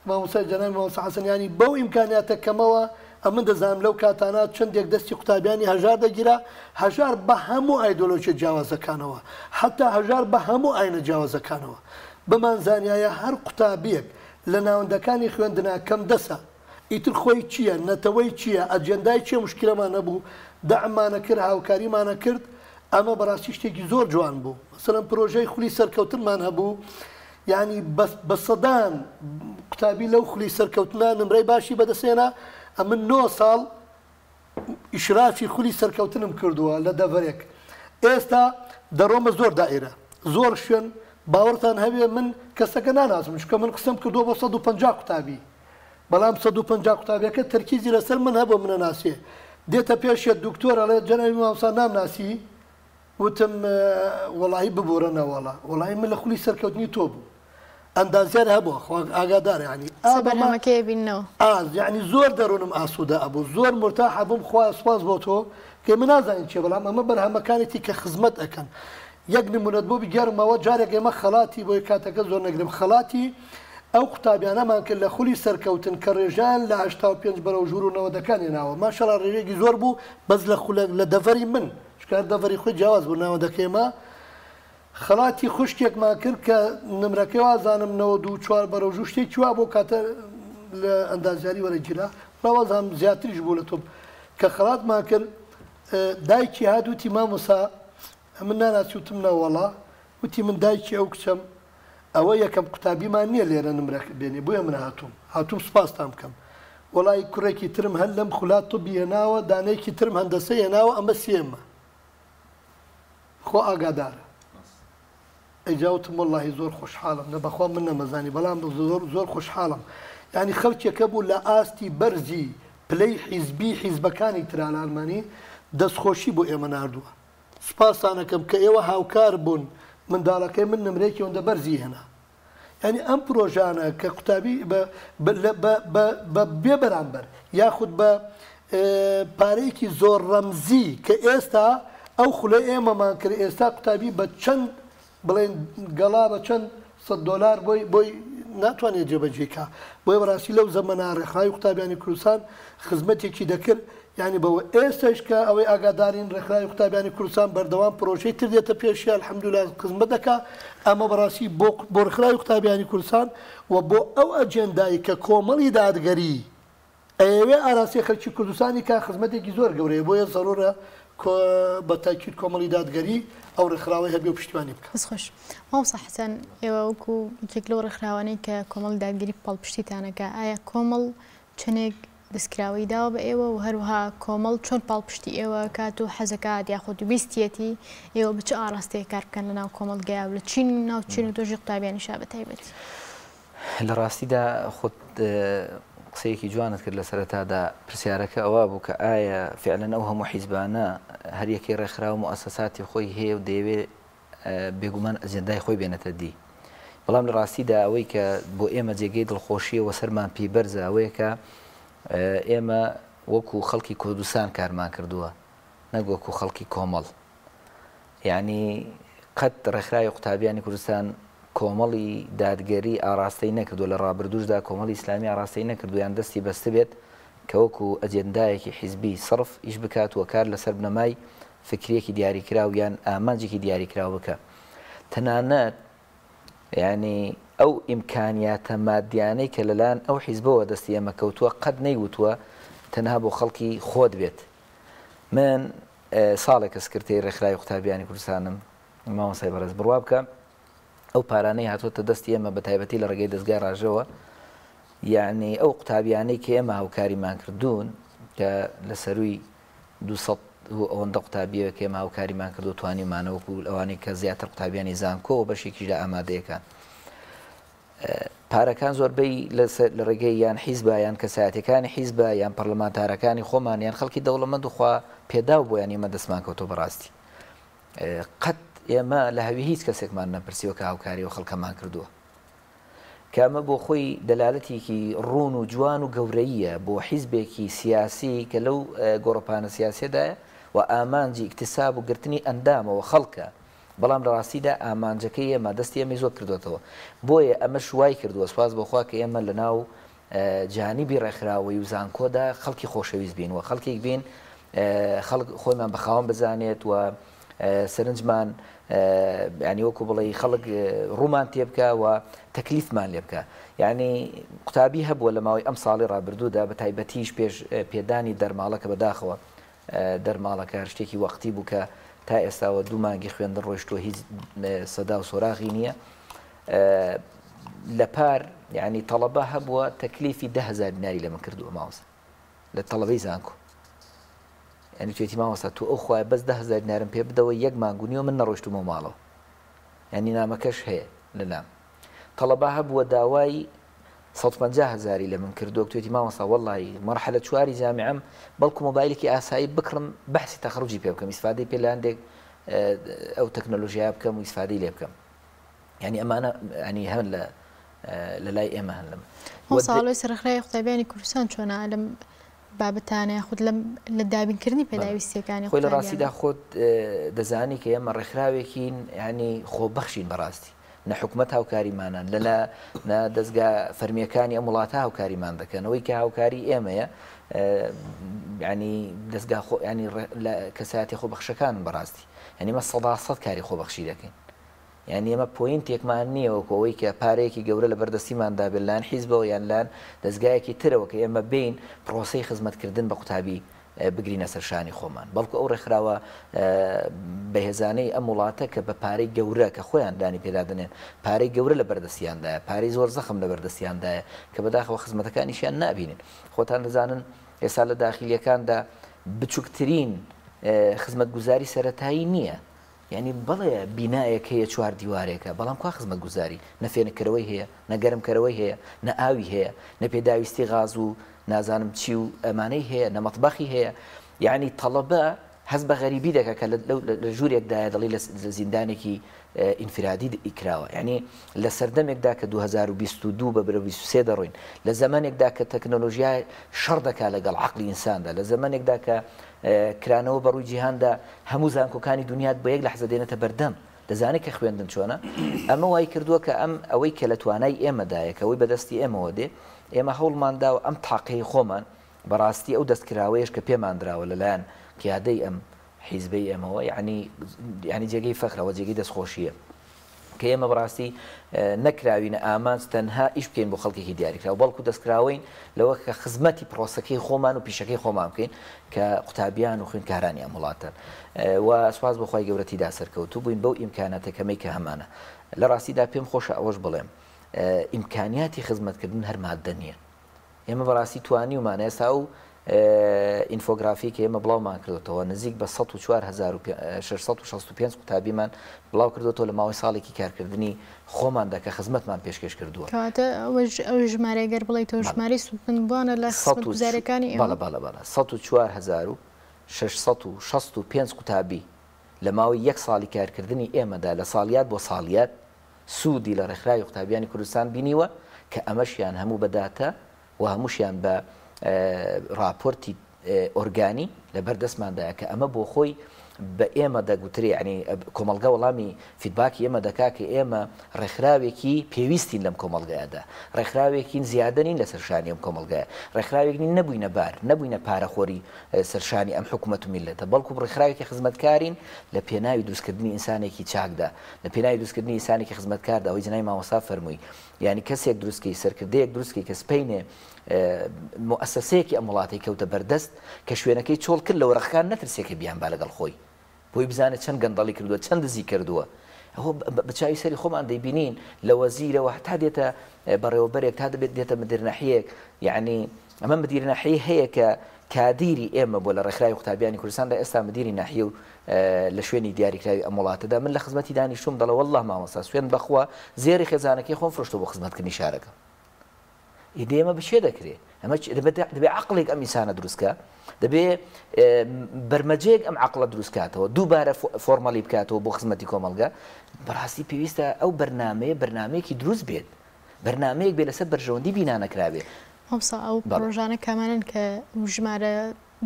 مامۆسای جەنابی مامۆستا حەسەنیانی بەو ئیمکانیاتە کەمەوە ئەمن دەزانم لەو کاتانە چندێک دەستی قوتابیانی هەژار دەگیرا هەژار بە هەموو ئایدۆلۆژیە جیاوازەکانەوە حتا هەژار بە هەموو ئاینە جیاوازەکانەوە بمان زانایە هەر قوتابیەک لە ناوەندەکانی خوێندنا کەم دەسە ئیتر خۆی چییە نەتەوەی چییە ئەجێندای چیە مشکلەمان نەبوو دەعمانە کرد هاوکاریمانە کرد ئەمە بەڕاستی شتێکی زۆر جوان بوو مەسەڵەن پرۆژەی خولی سەرکەوتنمان هەبوو یعنی بە سەدان قوتابی لەو خولی سەرکەوتنە نمرەی باشی بەدەسێنا ئەمن 9 ساڵ ئیشرافی خولی سەرکەوتنم کردووە لە دەڤەرێک ئێستا دەڕۆمە زۆر دائیرە زۆر شوێن باوەڕتان هەبێ من کەسەکە ناناسم چکە من قسەم کردووە بۆ 150 قوتابی بەڵام 150 قوتابیەکە تەرکیزی لەسەر من هەبوو منە ناسێ دێتە پێشێت دکتۆر ئەڵێ جەنابی مامۆستا نامناسی وتم وەڵاهی ببوورەنەوەڵا وەڵاهی من لە خولی سەرکەوتنی تۆ بوو ئەندازیار هەبووە ئاگادار ینی بەرنامەکەی بینەوە یعنی زۆر دەروونم ئاسوودە ئەبوو زۆر مرتاح بووم خوا سوپاس بۆ تۆ کە من نازانین چێ بەڵام ئەمە بەرهەمەکانێتی کە خزمەت ئەەکەن یەک نمونەت بۆ بگەرمەوە جارێک ئێمە خەڵاتی بۆی کاتەکە زۆر نەگرم خەڵاتی ئەو قوتابیانەمان کرد لە خولی سەرکەوتن کە ڕێژان لە 85 بەرەو ژوور و نەوەدەکانی ناوە ماشەڵا ڕێژێکی زۆر بوو بەس لە دەڤەری من شکار دەڤەری خۆی جیاواز بوو ناوەدەکەیمە خەڵاتی خوشکێکمان کرد کە نمرەکەی وازانم 94 بەرەو ژوور شتێکی وا بۆ کاتە لە ئەندازیاری وەرەگیرا ڕاوازام زیاتریش بوو لە تۆ کە خەڵاتمان کرد دایکی هاتووتی مامۆسا من ناناسی وتم نەوەڵا وتی من دایکی ئەو کچەم ئەوە یەکەم قوتابیمان نییە لێرە نمرەکە بێنێ بۆیە من هاتووم سوپاستان بکەم وەڵی کوڕێکی ترم هەر لەم خولات تۆ بهێناوە دانەیەکی ترم هەندەسە هێناوە ئەمە سێمە خۆ ئاگادارە ئەیجاوتم وەڵی زۆر خۆشحاڵم نە بەخوا من نەمەزانی بەڵام زۆر خۆشحاڵم ینی خەڵکێکە بوو لە ئاستی بەرزی پلەی حیزبی حیزبەکانی تران ئالمانی دەستخۆشی بۆ ئێمە ناردووە سپاسانەکەم کە ئێوە هاوکار بوون منداڵەکەی من نمرێکی ئەوەندە بەرزی هێنا ینی ئەم پرۆژانە کە قوتابی بە بێ بەرامبەر یاخود بە پارەیەکی زۆر ڕەمزی کە ئێستا ئەو خولەی ئێمەمان کرد ئێستا قوتابی بە چەند بڵێن گەڵا بە چەند $100 بۆی ناتوانێت جێبەجێکا بۆی بەڕاستی لەو زەمەنا ڕێکخراوی قوتابیانی کوردستان خزمەتێکی دەکرد یعنی بەوە ئێستش کە ئەوەی ئاگادارین ڕێکخراوی قوتابیانی کوردستان بەردەوام پرۆژەی تر دێتە پێشی الحەمدوللا خزمەت دەکا ئەمە بەڕاستی بۆ ڕێکخراوی قوتابیانی کوردستان و بۆ ئەو ئەجێندایی کە کۆمەڵی دادگەری ئەوێ ئاراسی خەڵکی کوردستانی کا خزمەتێکی زۆر گەورەیە بۆیە زەرورە بە تاکید کۆمەڵی دادگەری ئەو ڕێکخراوەی هەبێ و پشتیوانی بکات. خۆش مامۆستا حەسەن ئێوە وەکو یەکێک لەو ڕێکخراوانەی کە کۆمەڵی دادگەری پاڵپشتیتانەکە ئایا کۆمەڵ چنێک دەستکراوی داوە بە ئێوە و هەروها کۆمەڵ چۆن پاڵپشتی ئێوە کات و حەزەکات یاخود ویستیەتی ئێوە بچ ئاراستەیە کار بکەن لە ناو کۆمەڵگەیە و لە چین ناو چین و دۆژی قوتابیانی شا بە تایبەتی لە ڕاستیدا خۆت قسەیەکی جوانت کرد لە سەرەتادا پرسیارەکە ئەوە بوو کە ئایا فعلەن ئەو هەموو حیزبانە هەر یەکەی ڕێکخرا و مؤسساتی خۆی هەیە و دەیەوێت بێگومان ئەجێندای خۆی بێنێتە دی بەڵام لە ڕاستیدا ئەوەی کە بۆ ئێمە جێگەی دڵخۆشیەوە سەرمان پیبەرزە ئەوەیە کە ئێمە وەکو خەڵکی کوردستان کارمان کردووە نەک وەکو خەڵکی کۆمەڵ یعنی قەت ڕێکخراوی قوتابیانی کوردستان کۆمەڵی دادگەری ئاراستەی نەکردو لە ڕابردوشدا کۆمەڵی ئیسلامی ئاراستەی نەکردو یان دەستی بەستە بێت کە وەکو ئەجێندایەکی حیزبی سەرف ئیش بکات و کار لەسەر بنەمای فکرێکی دیاریکراو یان ئامانجێکی دیاریکراو بکە تەنانەت یعنی ئەو ئیمکانیاتە مادیانەی کە لەلایەن ئەو حیزبەوە دەستی ئێمە کەوتووە قەت نەیوتووە تەنها بۆ خەڵکی خۆت بێت من ساڵێکە سکرتەری ڕێکخراوی قوتابیانی کوردستانم مامۆسای بەڕێز بڕوا بکە ئەو پارانەی هاتوۆتە دەستی ئێمە بە تایبەتی لە ڕێگەی دەستگای ڕاژەوە یعنی ئەو قوتابیانەی کە ئێمە هاوکاریمان کردوون کە لە سەروی 200 ئەوەندە قوتابیەوە کە ئێمە هاوکاریمان کردو توانیمانەوەکو ئەوانەی کە زیاتر قوتابیانی زانکۆ و بەشێکی لە ئامادەیەکان پارەکان زۆربەی لە ڕێگەی یان حیزبە یان کەسایەتەکانی حیزبە یان پەرلەمانتارەکانی خۆمان یان خەڵکی دەوڵەمەند وخوا پێداو بۆ یان ئێمە دەستمان کەوتۆ بەڕاستی قەت ئێمە لە هەوی هیچ کەسێکمان نەپرسیوە کە هاوکاری و خەڵکەمان کردووە کامە بۆ خۆی دەلالەتێکی ڕوون و جوان و گەورەیە بۆ حیزبێکی سیاسی کە لەو گۆڕپانە سیاسێدایە و ئامانجی اکتساب و گرتنی ئەندامەوە خەڵکە بەڵام لە ڕاستیدا ئامانجەکەی ئێمە دەستی ئەمە زۆر کردوێتەوە بۆیە ئەمە شوای کردووە سواز بۆخوا کە ئێمە لە ناو جانیبی ڕێکخراوەی و زانکۆدا خەڵکی خۆشەویست بین و خەڵکێک بین خەڵک خۆیمان بەخاوەن بزانێت و سەرنجمان ینی وەکو بڵێ خەڵک ڕوومان تێ بکە و تەکلیفمان لێ بکە یعنی قوتابی هەبووە لە ماوەی ئەم ساڵی ڕابردوودا بە تایبەتیش پێش پێدانی دەرماڵەکە بەداخەوە دەرماڵەکە شتێکی وەختی بوو کە تا ئێستاوە 2 مانگی خوێندن ڕۆیشتووە هیچ سەدا و سۆراغی نییە لە پار یعنی تەڵەبە هەبووە تەکلیفی 10,000 دیناری لە من کردووە ماوەسە لە تەڵەبەی زانکۆ ینی توێتی ماوەسا تو ئەو خوای بەس 10,000 دینارم پێ بدەوە 1 مانگونی و من نەڕۆیشتومە ماڵەوە ینی نامەکەش هەیە لەلام تەڵەبە هەبووە داوای 150,000 لە من کردووە توێتی ماوەسا وەڵی مەرحلە 4 جامیعەم بەڵکو مۆبایلێکی ئاسایی بکڕم بەحسی تەخڕوجی پێ بکەم ئیسفادەی پێ لە هەندێک ئەو تەکنۆلۆژیا بکەم و ئیسفادەی لێ بکەم ینی ئەمانە ینی هەن لە لای ئێمە هەن لەم ساڵی سەرخرای قوتابیانی کوردستان چۆنە لەم بابەتانەیە خودت لە دابینکردنی پێداویستیەکانی خۆی لە ڕاستیدا خۆت دەزانی کە ئێمە ڕێکخراوێکین ینی خۆبەخشین بەڕاستی نە حکومەت هاوکاریمانان لە دەستگا فەرمیەکانی ئەم وڵاتە هاوکاریمان دەکەنەوەی کە هاوکاری ئێمەیە ینی دەستگا ینی کەسایەتی خۆبەخشەکان بەڕاستی ینی ئێمە 100% کاری خۆبەخشی دەکەین یعنی ئێمە پۆینتێکمان نییە وەکەوەی کە پارەیەکی گەورە لە بەردەستیماندا بێت لاەن حیزبەوە یان لاەن دەستگایەکی ترەوە کە ئێمە بین پرۆسەی خزمەتکردن بە قوتابی بگرینە سەرشانی خۆمان بەڵکو ئەو ڕێکخراوە بەهێزانەی ئەم وڵاتە کە بە پارەی گەورە کە خۆیان دانی پێدادنێن پارەی گەورە لە بەردەستیاندایە پارەی زۆر زەخم لە بەردەستیاندایە کە بەداخەوە خزمەتەکانیشیان نابینن خۆتان دەزانن ئێستا لە داخلیەکاندا بچووکترین خزمەتگوزاری سەرەتایی نییە ینی بڵێ بینایەک هەیە 4 دیوارێکە بەڵام کا خزمەتگوزاری نەفێنکەرەوەی هەیە نەگەرمکەرەوەی هەیە نە ئاوی هەیە نە پێداویستی غاز و نازانم چی و ئەمانەی هەیە نە مەطبەخی هەیە یعنی تەڵەبە هەست بە غەریبی دەکە کە لە ژوورێکدایە دەڵی لە زیندانێکی ئینفرادی ئیکراوە یعنی لە سەردەمێکدا کە 2022 بە برە 23 دەڕۆین لە زمانێکدا کە تەکنۆلۆژیای شەڕ دەکا لەگەڵ عەقلی ئینساندا لە زمانێکدا کە کرانەوە بەڕووی جیهاندا هەموو زانکۆکانی دنیات بۆ یەک لەحزە دێنێتە بەردەم دەزانێت کە خوێندن چۆنە ئەمە وای کردووە کە ئەوەی کە لە توانای ئێمەدایە کە ئەوەی بەدەستی ئێمەوە دێ ئێمە هەوڵماندا و ئەم تاقەی خۆمان بەڕاستی ئەو دەستکراوەیەش کە پێمان درراوە لەلایەن قیادەی ئەم حیزبەی ئێمەوە یعنی جێگەی فەخرەوە جێگەی دەستخۆشیە کە ئێمە بەڕاستی نەکراوینە ئامانج تەنها ئیش بکەین بۆ خەڵکێکی دیاریکراوە بەڵکو دەستکراوین لەوە کە خزمەتی پرۆسەکەی خۆمان و پیشەکەی خۆمان بکەین کە قوتابیان و خوێندکارانی ئەم وڵاتن و سواز بەخوای گەورەتیدا سەرکەوتوو بووین بەو ئیمکاناتەکەمەی کە هەمانە لە ڕاستیدا پێم خۆشە ئەوەش بڵێم ئیمکانیاتی خزمەتکردن هەر مادە نییە ئێمە بەڕاستی توانی ومانە ئێستا و ئینفۆگرافی کە ئێمە بڵاومان کردوتەوە نزیک بە 14665 قوتابیمان بڵاو کردوەوە لە ماوەی ساڵێکی کارکردنی خۆماندا کە خزمەتمان پێشکەش کردووە ئەو ژمارەگەر بڵێیتەوە ژماری سوپنبووانە لە گوزارەکانی 14665 قوتابی لە ماوەی 1 ساڵی کارکردنی ئێمەدا لە ساڵیات بۆ ساڵیات سوودی لە ڕێکخراوی قوتابیانی کوردستان بینیوە کە ئەمەشیان هەموو بەداتە و هەمووشیان بە راپۆرتی ئۆرگانی لە بەردەستماندایە کە ئەمە بۆ خۆی بە ئێمە دەگوترێ ینی کۆمەلگا وەڵامی فیدباکی ئێمە دەکا کە ئێمە ڕێکخراوێکی پێویستین لەم کۆمەلگایەدا ڕێکخراوێکین زیادەنین لە سەرشانی ئەم کۆمەلگایە ڕێکخراوێکنی نەبووینە بار نەبووینە پارەخۆری سەرشانی ئەم حکوومەت و میلەتە بەڵکو ڕێکخراوێکی خزمەتکارین لە پێناوی دروستکردنی ئینسانێکی چاکدا لە پێناوی دروستکردنی ئینسانێکی خزمەتکاردا ئەوەی جنای مامۆستا فەرمووی یعنی کەسێک دروستکەی سەرکردەیەک دروستکەی کە سپەینێ مؤسسەیەکی ئەم وڵاتی کەوتە بەردەست کە شوێنەکەی چۆڵ کرد لە وەرەخەکان نەترسێکە بیان با لەگەڵ خۆی بۆی بزانێت چەند گەندەڵی کردووە چەند دزی کردووە ئەوە بەچاوی سەری خۆمان دەیبینین لە وەزیرەوە تا دێتە بەڕێوەبەرێک تا دەبێت دێتە مدیرنەحیەک یعنی ئەمە مدیرنەحیە هەیە کە کادیری ئێمە بۆ لە ڕێکخراوی قوتابیانی کوردستاندا ئێستا مدیری ناحیە و لە شوێنی دیاریکراوی ئەم وڵاتەدا من لە خزمەتی دانیشتوم دەڵێ وەڵڵا مامۆستا سوێن بەخوا زێری خێزانەکەی خۆم فرۆشتۆ بۆ خزمەتکردنی شارەکە ئیدێ ئەمە بچێ دەکرێت ئەمە دەبێت عەقڵێک ئەم ئینسانە دروستکە دەبێت بەرمەجەیەک ئەم عەقڵە دروستکاتەوە دووبارە فۆرمەلی بکاتەوە بۆ خزمەتی کۆمەلگا بەڕاستی پێویستە ئەو بەرنامەیەکی دروست بێت بەرنامەیەک بێ لەسەر بەرژەوەندی بنا نەکرابێ. هەوسا ئەو پرۆژانە کامانن کە ژمارە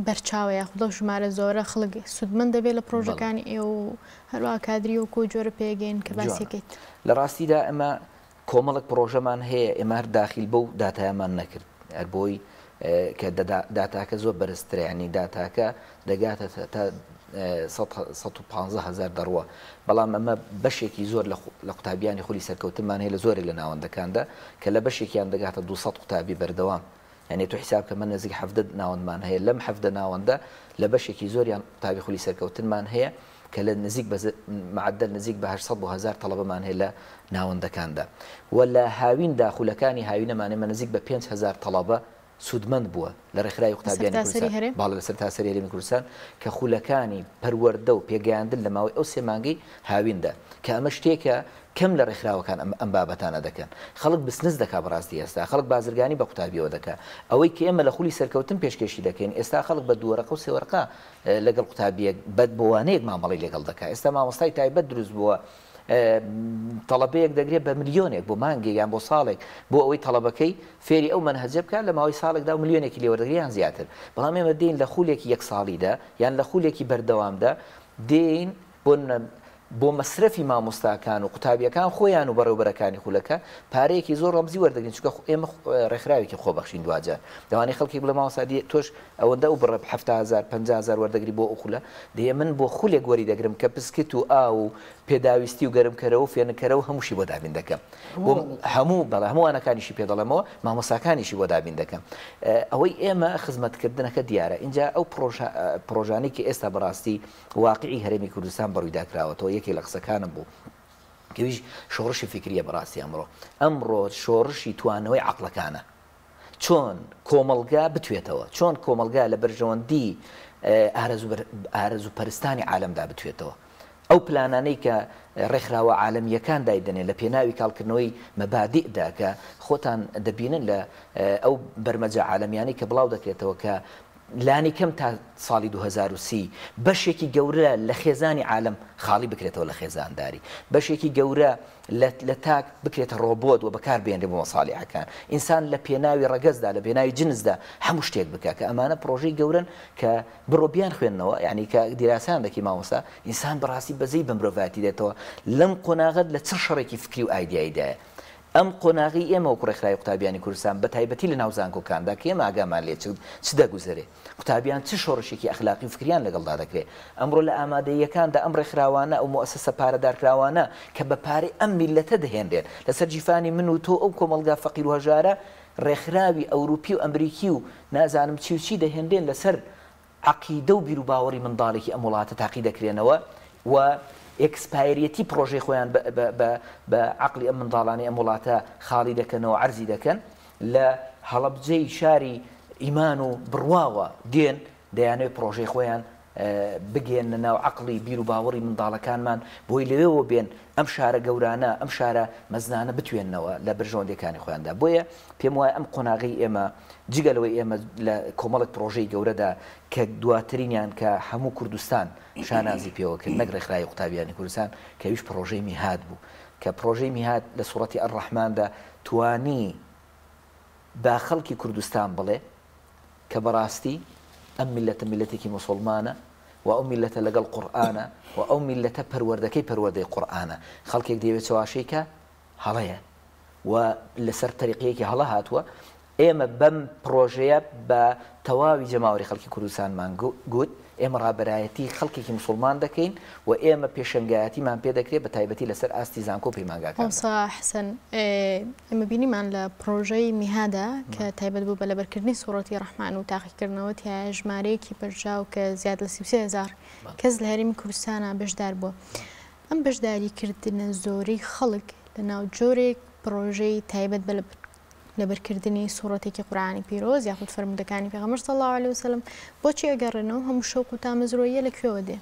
بەرچاوەیە خودە ژمارە زۆرە خەڵک سودمەند دەبێت لە پرۆژەکانی ئێوە و هەروە کادری و کۆ جۆرە پێگەین کە باسیەکەیت. لە ڕاستیدا ئەمە کۆمەڵک پرۆژەمان هەیە ئێمە هەر داخل بەو داتایەمان نەکرد هەر بۆی کە داتاکە زۆر بەرزترە ینی داتاکە دەگاتە تا 150,000 دەڕوە بەڵام ئەمە بەشێکی زۆر لە قوتابیانی خولی سەرکەوتنمان هەیە لە زۆرێک لە ناوەندەکاندا کە لە بەشێکیان دەگاتە 200 قوتابی بەردەوام یعنی تو حساب کە من نزیک 70 ناوەندمان هەیە لەم 70 ناوەندە لە بەشێکی زۆریان قوتابی خولی سەرکەوتنمان هەیە کە لە نزیک معدل نزیک بە 800,000 تەڵەبەمان هەیە لە ناوەندەکاندا و لە هاویندا خولەکانی هاوینەمانێمە نزیک بە 5,000 تەڵەبە سودمەند بووە لە ڕێکخراوی قوتابیانی کوردستان باڵ لەسەر تاسەری هەرێمی کوردستان کە خولەکانی پەروەردە و پێگەیاندن لە ماوەی ئەو سێ مانگەی هاویندا کە ئەمە شتێکە کەم لە ڕێکخراوەکان ئەم بابەتانە دەکەن خەڵک بسنس دەکا بەڕاستی ئێستا خەڵک بازرگانی بە قوتابیەوە دەکا ئەوەی کە ئێمە لە خولی سەرکەوتن پێشکەشی دەکەین ئێستا خەڵک بە دووەرەقە و سێوەرقا لەگەڵ قوتابیەک بەد بۆوانەیەک مامەڵی لەگەڵ دەکا ئێستا مامۆستای تایبەت دروست بووە تەڵەبەیەک دەگرێت بە ملیۆنێک بۆ مانگێک یان بۆ ساڵێک بۆ ئەوەی تەڵەبەکەی فێری ئەو منهەجە بکات لە ماوەی ساڵێکدا و ملیۆنێکی لێوەردەگریان زیاتر بەڵام ئێمە دێین لە خولێکی یەک ساڵیدا یان لە خولێکی بەردەوامدا دێین بۆ مەسرەفی مامۆستاکان و قوتابیەکان خۆیان و بەڕێوەبەرەکانی خولەکە پارەیەکی زۆر ڕەمزی وەردەگرین چونکە ئێمە ڕێکخراوێکی خۆبەخشین دوجار دەوانەی خەڵکی بڵێ مامۆستادی تۆش ئەوەندە و بڕە 70,000 50,000 وەردەگری بۆ ئەو خولە دێ من بۆ خولێک وەری دەگرم کە پسکت و ئاو و پێداویستی و گەرمکەرەوە و فێنکەرەوە هەمووشی بۆ دابین دەکەم هەمووانەکانیشی پێ دەڵێمەوە مامۆستاکانیشی بۆ دابین دەکەم ئەوەی ئێمە خزمەتکردنەکە دیارە اینجا ئەو پرۆژانەی کە ئێستا بەڕاستی واقعی هەرێمی کوردستان بەڕوویداکراوەتەوە یەکێک لە قسەکانم بوو کەویش شۆڕشی فکریە بەڕاستی ئەمڕۆ شۆڕشی توانەوەی عەقڵەکانە چۆن کۆمەلگا بتوێتەوە چۆن کۆمەلگا لە بەرژەوەندی ئارەزوو پەرستانی عالەمدا بتوێتەوە ئەو پلانانەی کە ڕێکخراوە عالەمیەکان دایدەنێ لە پێناوی کاڵکردنەوەی مەبادیئدا کە خۆتان دەبینن لە ئەو بەرمەجە عالەمیانی کە بڵاو دەکرێتەوە کە لانی کەم تا ساڵی 2030 بەشێکی گەورە لە خێزانی عالم خاڵی بکرێتەوە لە خێزانداری بەشێکی گەورە لە تاک بکرێتە ڕۆبۆت و بەکار بێنرێ بۆ مەساڵیحەکان ئینسان لە پێناوی ڕەگەزدا لە پێناوی جنسدا هەموو شتێک بکە کە ئەمانە پرۆژەی گەورن کە بڕۆبیان خوێندنەوە یعنی کە دیراسان دەکی مامۆستا ئینسان بەڕاستی بەزەی بە مرۆڤایەتی دێتەوە لەم قۆناغت لە چ شەڕێکی فکری و ئایدیاییدایە ئەم قۆناغی ئێمە وەکو ڕێکخراوی قوتابیانی کوردستان بە تایبەتی لە ناو زانکۆکاندا کە ئێمە ئاگامان لێ چ دەگوزارێ قوتابیان چ شۆڕشێکی ئەخلاقی و فکریان لەگەڵدا دەکرێت ئەمڕۆ لە ئامادەیەکاندا ئەم ڕێکخراوانە ئەو مؤسسە پارەدارکراوانە کە بە پارەی ئەم میلەتە دەهێنرێن لەسەر جیفانی من و تۆ ئەو کۆمەلگا فەقیر و هەژارە ڕێکخراوی ئەوروپی و ئەمریکی و نازانم چی و چی دەهێنرێن لەسەر عەقیدە و بیر و باوەڕی منداڵێکی ئەم وڵاتە تاقی دەکرێنەوە و ئەکسپایرەتی پرۆژەی خۆیان بە عەقلی ئەم منداڵانی ئەم وڵاتە خاڵی دەکەنەوە عەرزی دەکەن لە هەڵەبجەی شاری ئیمان و بڕواوە دێن دەیانەوێت پرۆژەی خۆیان بگێن لە ناو عەقلی بیر و باوەڕی منداڵەکانمان بۆی لەوێەوە بێن ئەم شارە گەورانە ئەم شارە مەزنانە بتوێننەوە لە بەرژەوەندەکانی خۆیاندا بۆیە پێم وایە ئەم قۆناغی ئێمە جگەلەوەی ئێمە لە کۆمەڵک پرۆژەی گەورەدا کە دواترینیان کە هەموو کوردستان شانازی پێوە کرد نەک ڕێکخراوی قوتابیانی کوردستان کە ویش پرۆژەی میهاد بوو کە پرۆژەی میهاد لە سوڕەتی ئەڕەحماندا توانی با خەڵکی کوردستان بڵێ کە بەڕاستی ئەم میلەتە میلەتێکی موسڵمانە و ئەو میلەتە لەگەڵ قورئانە و ئەو میلەتە پەروەردەی قورئانە خەڵکێک دەیەوێت چاواشەیکە هەڵەیە و لەسەر تەریقەیەکی هەڵە هاتووە ئێمە بەم پرۆژەیە بە تەواوی جەماوەری خەڵکی کوردستانمان گوت ئێمە ڕابەرایەتی خەڵکێکی موسڵمان دەکەین و ئێمە پێشەنگایەتیمان پێ دەکرێت بە تایبەتی لەسەر ئاستی زانکۆ پەیمانگاکان حەسەن ئێمە بینیمان لە پرۆژەی میهادا کە تایبەت بوو بە لەبەرکردنی سوڕەتی ڕەحمان و تاقیکردنەوە تیا ژمارەیەکی بەرژاو کە زیاد لە 33,000 کەس لە هەرێمی کوردستانە بەشدار بووە ئەم بەشداریکردنە زۆرەی خەڵک لە ناو جۆرێک پرۆژەی تایبەت بە لەبەرکردنی سوڕەتێکی قورئانی پیرۆز یاخود فەرمودەکانی پێغەمبەر صلی الله علیه وسلم بۆچی ئەگەڕێنەوە هەموو شەوق و تامەزرۆیە لەکوێوە دێ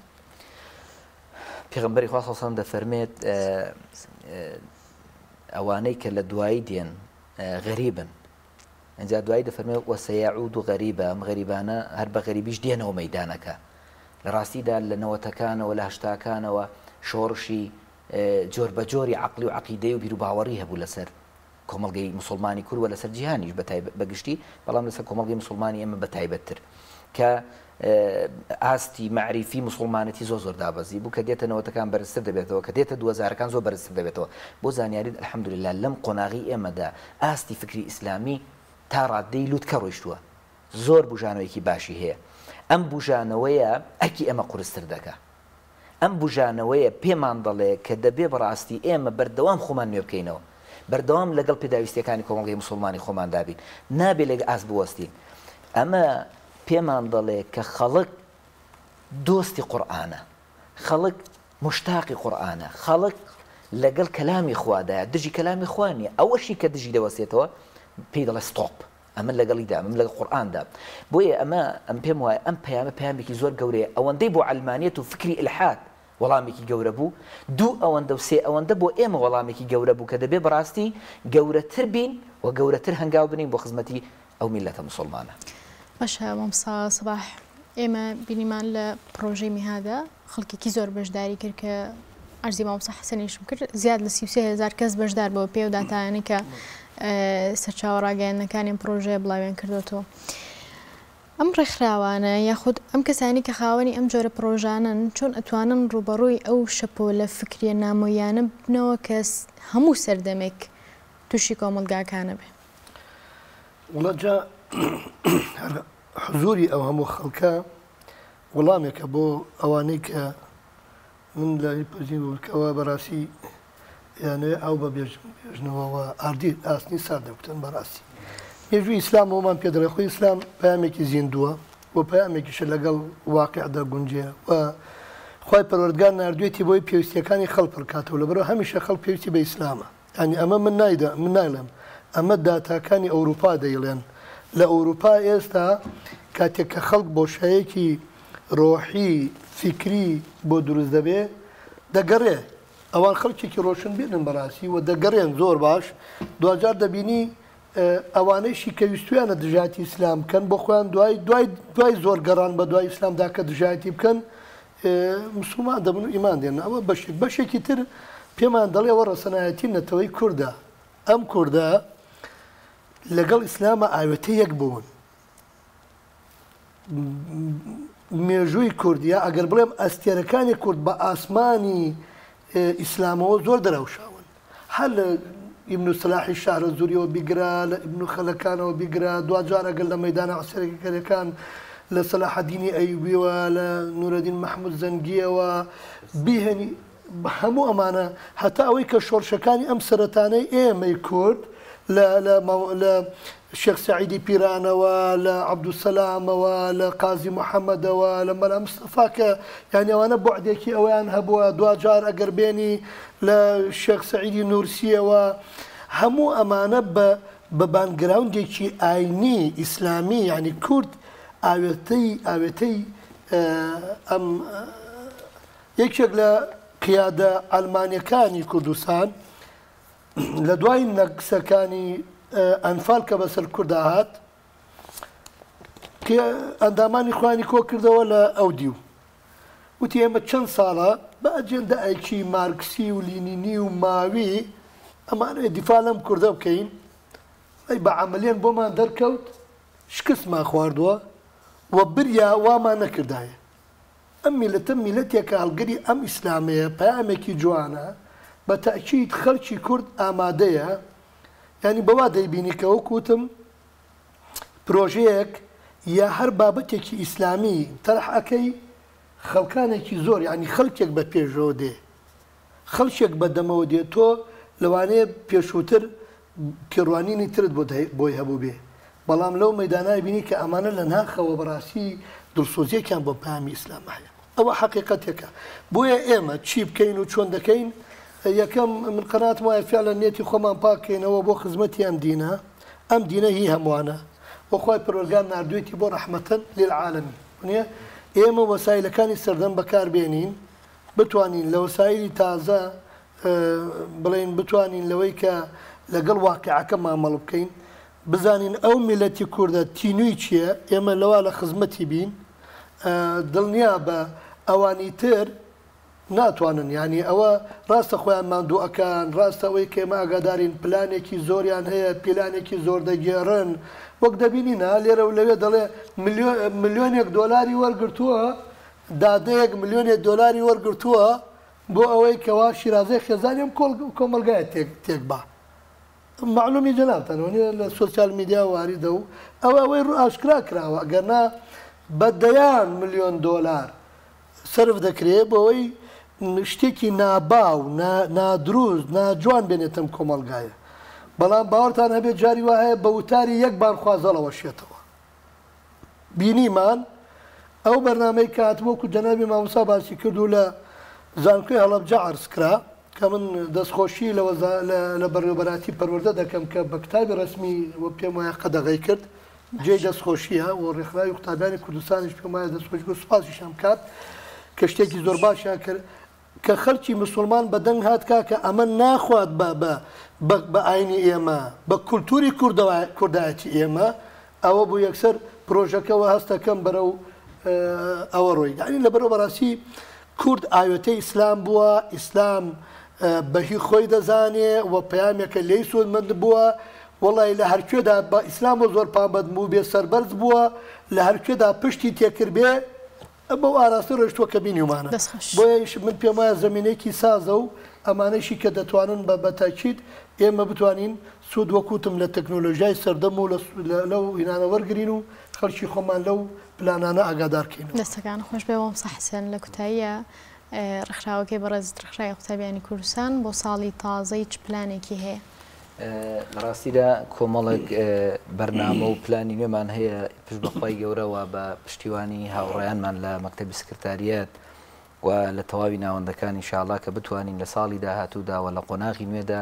پێغەمبەری خوا صلی الله علیه وسلم دەفەرمێت ئەوانەی کە لە دوایی دێن غەریبن ئەنجا دوایی دەفەرمێت وەسەیەعود غەریبە ئەم غەریبانە هەر بە غەریبیش دێنەوە مەیدانەکە لە ڕاستیدا لە نەوەتەکانەوە لە هەشتاکانەوە شۆڕشی جۆر بە جۆری عەقلی و عەقیدەی و بیر و باوەڕی هەبوو لەسەر کۆمەڵگەی مسلمانی کورد وە لەسەر جیهانیش بەگشتی بەڵام لەسەر کۆمەڵگەی مسلمانی ئێمە بەتایبەتتر کە ئاستی معریفی مسلمانەتی زۆر دابەزی بوو کە دێتە نەوەتەکان بەرزتر دەبێتەوە کە دێتە 2000ەکان زۆر بەرزتر دەبێتەوە بۆ زانیاریت الحەمدولله لەم قۆناغی ئێمەدا ئاستی فکری ئیسلامی تا ڕادەی لووتکە ڕۆیشتووە زۆر بژانەوەیکی باشی هەیە ئەم بژانەوەیە ئەرکی ئێمە قورستر دەکا ئەم بژانەوەیە پێمان دەڵێ کە دەبێ بەڕاستی ئێمە بەردەوام خۆمان نوێ بکەینەوە بەردەوام لەگەڵ پێداویستیەکانی کۆمەڵگەی مسلمانی خۆمان دابین نابێ لێک ئاس بوەستین ئەمە پێمان دەڵێ کە خەڵک دۆستی قورئانە خەڵک مشتاقی قورئانە خەڵک لەگەڵ کەلامی خوادایە دژی کەلامی خوا نیە ئەوەشی کە دژی دەوەسێتەوە پێی دەڵێ ستۆپ ئەمە لەگەڵیدا ئەمە لەگەڵ قورئاندا بۆیە ئەم پێم وایە ئەم پەیامێکی زۆر گەورەیە ئەوەندەی بۆ علمانیەت و فکری ئیلحاد وەڵامێکی گەورە بوو دوو ئەوەندە و سێ ئەوەندە بۆ ئێمە وەڵامێکی گەورە بوو کە دەبێ بەڕاستی گەورەتر بین و گەورەتر هەنگاو بنین بۆ خزمەتی ئەو میلەتە مسلمانە باشە مامۆستا سەباح ئێمە بینیمان لە پرۆژەی میهادا خەڵکێکی زۆر بەشداری کرد کە ئەرزی مامۆستا حەسەنیشم کرد زیاد لە 33000 کەس بەشدار بۆ پێ و داتایانی کە سەرچاوە ڕاگەیاندنەکانی پرۆژەیە بڵاویان کردوەوە ئەم ڕێکخراوانە یاخود ئەم کەسانی کە خاوەنی ئەم جۆرە پرۆژانن چۆن ئەتوانن ڕوبەڕووی ئەو شەپۆ لە فکریە نامۆیانە بنەوە کەس هەموو سەردەمێک تووشی کۆمەلگاکانە بێ وڵەجا حزوری ئەو هەموو خەڵکە وەڵامێکە بۆ ئەوانەی کە من لە پەرزی بووکەوە بەڕاستی یانەوێ ئەو بە بێژنەوەەوە ئاردی ئاسنی سار دەکوتن بەڕاستی مێژووی ئیسلام ومان پێ دەڵێ خۆی ئیسلام پەیامێکی زیندووە و پەیامێکیشە لەگەڵ واقعدا گونجێ و خی پەروەردگار نردوێتی بۆی پێویستیەکانی خەڵ پڕکاتەوە لەبەرەوە هەمیشە خەڵ پێویستی بە ئیسلامە ینی ئەمە من نایلم ئەمە داتاکانی ئەوروپا دەیڵێن لە ئەوروپا ئێستا کاتێک کە خەڵک بۆشایەکی ڕۆحی فکری بۆ دروست دەبێ دەگەڕێ ئەوان خەڵکێکی ڕۆشن بێنن بەڕاستی و دەگەڕێن زۆر باش دوجار دەبینی ئەوانەیشی کە ویستویانە دژاتی ئیسلام بکەن بۆ خۆیان دوای زۆر گەڕان بە دوای ئیسلامدا کە دژاتی بکەن مسلمان دەبن و ئیمان دێن ئەوە بەشێکی تر پێمان دەڵێەوە ڕەسەنایەتی نەتەوەی کووردە ئەم کووردە لەگەڵ ئیسلامە ئاوێتە یەک بوون مێژووی کوردیا ئەگەر بڵێم ئەستێرەکانی کورد بە ئاسمانی ئیسلامەوە زۆر دەراوشاون هەر لە ئیبن سلاحی شارە زوریەوە بیگرا لە ئیبن خەلەکانەوە بیگرا دوجار ئەگەر لە مەیدانە عسەرەکەەکان لە سەلاحەدینی ئەیوبیەوە لە نورەدین مەحمود زەنگیەوە بیهێنی هەموو ئەمانە هەتا ئەوەی کە شۆڕشەکانی ئەم سەرەتانەی ئێمەی کورد لە شێخ سەعیدی پیرانەوە لە عەبدوسەلامەوە لە قازی محەممەدەوە لە مەلا مستەفا کە یانی ئەوانە بۆعدێکی ئەویان هەبووە دوجار ئەگەر بێنی لە شێخ سەعیدی نورسیەوە هەموو ئەمانە بە بانگراوندێکی ئاینی ئیسلامی ینی کورد ئاوێتەی ئەم یەکێک لە قیادە ئەلمانیەکانی کوردستان لە دوای نەکسەکانی ئەنفال کە بەسەر کووردا هات ئەندامانی خوانی کۆ کردەوە لە ئەو دیو وتی ئێمە چەند ساڵە بە ئەجێندە ئایکی مارکسی و لینینی و ماوی ئەمانەیە دیفاع لەم کووردە بکەین ئەی بە عەمەلیان بۆمان دەرکەوت شکستمان خواردووە و بریا وامان نەکردایە ئەم میلەتە میلەتێکە هەڵگەری ئەم ئیسلامەیە پەیامێکی جوانە بە تەئکید خەڵکی کورد ئامادەیە ینی بەوا دەیبینی کە وەکوتم پرۆژەیەک یا هەر بابەتێکی ئیسلامی تەرحەکەی خەڵکانێکی زۆر ینی خەڵکێک بە پێشەوە دێ خەڵکێک بە دەمەوە دێ تۆ لەوانەیە پێشووتر کێڕوانینی ترت بۆی هەبوو بێ بەڵام لەو مەدانای بینی کە ئەمانە لە ناخەوە بەڕاستی دڵسۆزیەکیان بۆ پامی ئیسلام هەیە ئەوە حەقیقەتێکە بۆیە ئێمە چی بکەین و چۆن دەکەین یەکەم من قەنات وایە فعلا نێتی خۆمان پاکەینەوە بۆ خزمەتی ئەم دینە ئەم دینە هی هەمووانە وەخوای پەروەردگار ناردوێتی بۆ ڕەحمەتەن للعالەمین ئێمە وەسایلەکانی سەردەم بەکاربێنین بتوانین لە وەسایلی تازە بڵێن بتوانین لەوەی کە لەگەڵ واقعەکە مامەڵ بکەین بزانین ئەو میلەتی کووردە تینووی چییە ئێمە لەوا لە خزمەتی بین دڵنیا بە ئەوانی تر ناتوانن یعنی ئەوە ڕاستە خۆیان ماندووەکان ڕاستەوەی کێمە ئاگادارین پلانێکی زۆریان هەیە پیلانێکی زۆر دەگێڕن وەک دەبینینە لێرە و لەوێ دەڵێ ملیۆنێک دۆلاری وەرگرتووە دادەیەک ملیۆنێک دۆلاری وەرگرتووە بۆ ئەوەی کەوا شیرازەی خێزانیم کۆمەلگایە تێک با معلومی جەنابتانەوە لە سوسیال میدیا واریدە و ئەوەی ئاشکرا کراوە گەرنا بەدەیان ملیۆن دۆلار سرف دەکرێت بۆەوەی شتێکی ناباو نادروست ناجوان بێنێتم کۆمەلگایە بەڵام باوەڕتان هەبێت جاری وا هەیە بە وتاری یەک بانخوازەڵەوە شێتەوە بینیمان ئەو بەرنامەی کاتبووکو جەنابی مامۆستا باسی کردو لە زانکۆی هەڵەبجە عەرز کرا کە من دەستخۆشی لە بەڕێوەبەراتی پەروەردە دەکەم کە بە کتابی ڕسمی وە پێم وایە قەدەغەی کرد جێی دەستخۆشیە و ڕێکخراوی قوتابیانی کوردستانیش پێم وایە دەستخۆشی و سوپاسیشم کات کە شتێکی زۆر باشیان کرد کە خەڵکی مسلمان بەدەنگ هات کاکە ئەمە ناخوات بە ئاینی ئێمە بە کولتوری کوردایەتی ئێمە ئەوە بوو یەکسەر پرۆژەکەەوە هەستەکەم بەرەو ئەوە ڕۆی داین لە بەرەو بەڕاستی کورد ئاوێتەی ئیسلام بووە ئیسلام بەهی خۆی دەزانێ و پەیامێکە لێی سوودمەند بووە وڵی لە هەرکوێدا بە ئیسلام و زۆر پابەت بوو بێ سەربەرز بووە لە هەرکوێدا پشتی تێکرد بێ بەو ئاراستی ڕۆشتووە کە بینیومانە بۆیش من پێم وایە زمینێکی سازە و ئەمانەشی کە دەتوانن بە بەتاکید ئێمە بتوانین سوود وەکوتم لە تەکنۆلۆژیای سەردەم و لەو هینانە وەرگین و خەڵکی خۆمان لەو پلانانە ئاگادارکەین دەستەکان خۆش بێ وەمسە حسێن لە کوتاییە ڕێکخراوەکەی بەڕێز ڕێکخراوی قوتابیانی کوردستان بۆ ساڵی تازەی چ پلانێکی هەیە ڕاستیدا کۆمەڵێک بەرنامە و پلانی نوێمان هەیە پشت بەخوای گەورەوە بە پشتیوانی هاوڕێیانمان لە مەکتەبی سکرتاریەت و لە تەواوی ناوەندەکانی ئینشاءالله کە بتوانین لە ساڵی داهاتووداوە لە قۆناغی نوێدا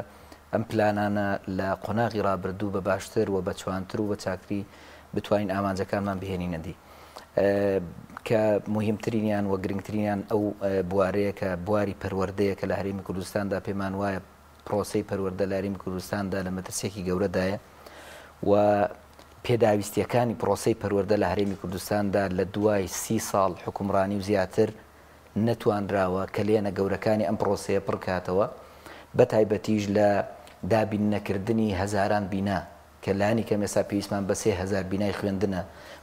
ئەم پلانانە لە قۆناغی ڕابردوو بە باشتر و بە چوانتر و بە چاکری بتوانین ئامانجەکانمان بهێنینەدی کە مهمترینیان و گرنگترینیان ئەو بوارەیە کە بواری پەروەردەیە کە لە هەرێمی کوردستاندا پێمان وایە پرۆسەی پەروەردە لە هەرێمی کوردستاندا لە مەترسێکی گەورەدایە و پێداویستیەکانی پرۆسەی پەروەردە لە هەرێمی کوردستاندا لە دوای 30 ساڵ حکومڕانی و زیاتر نەتوانراوە کە لێنە گەورەکانی ئەم پرۆسەیە پڕکاتەوە بە تایبەتیش لە دابین نەکردنی هەزاران بینا کە لانی کە مێسا پێویستمان بە 3000 بینای خوێندنە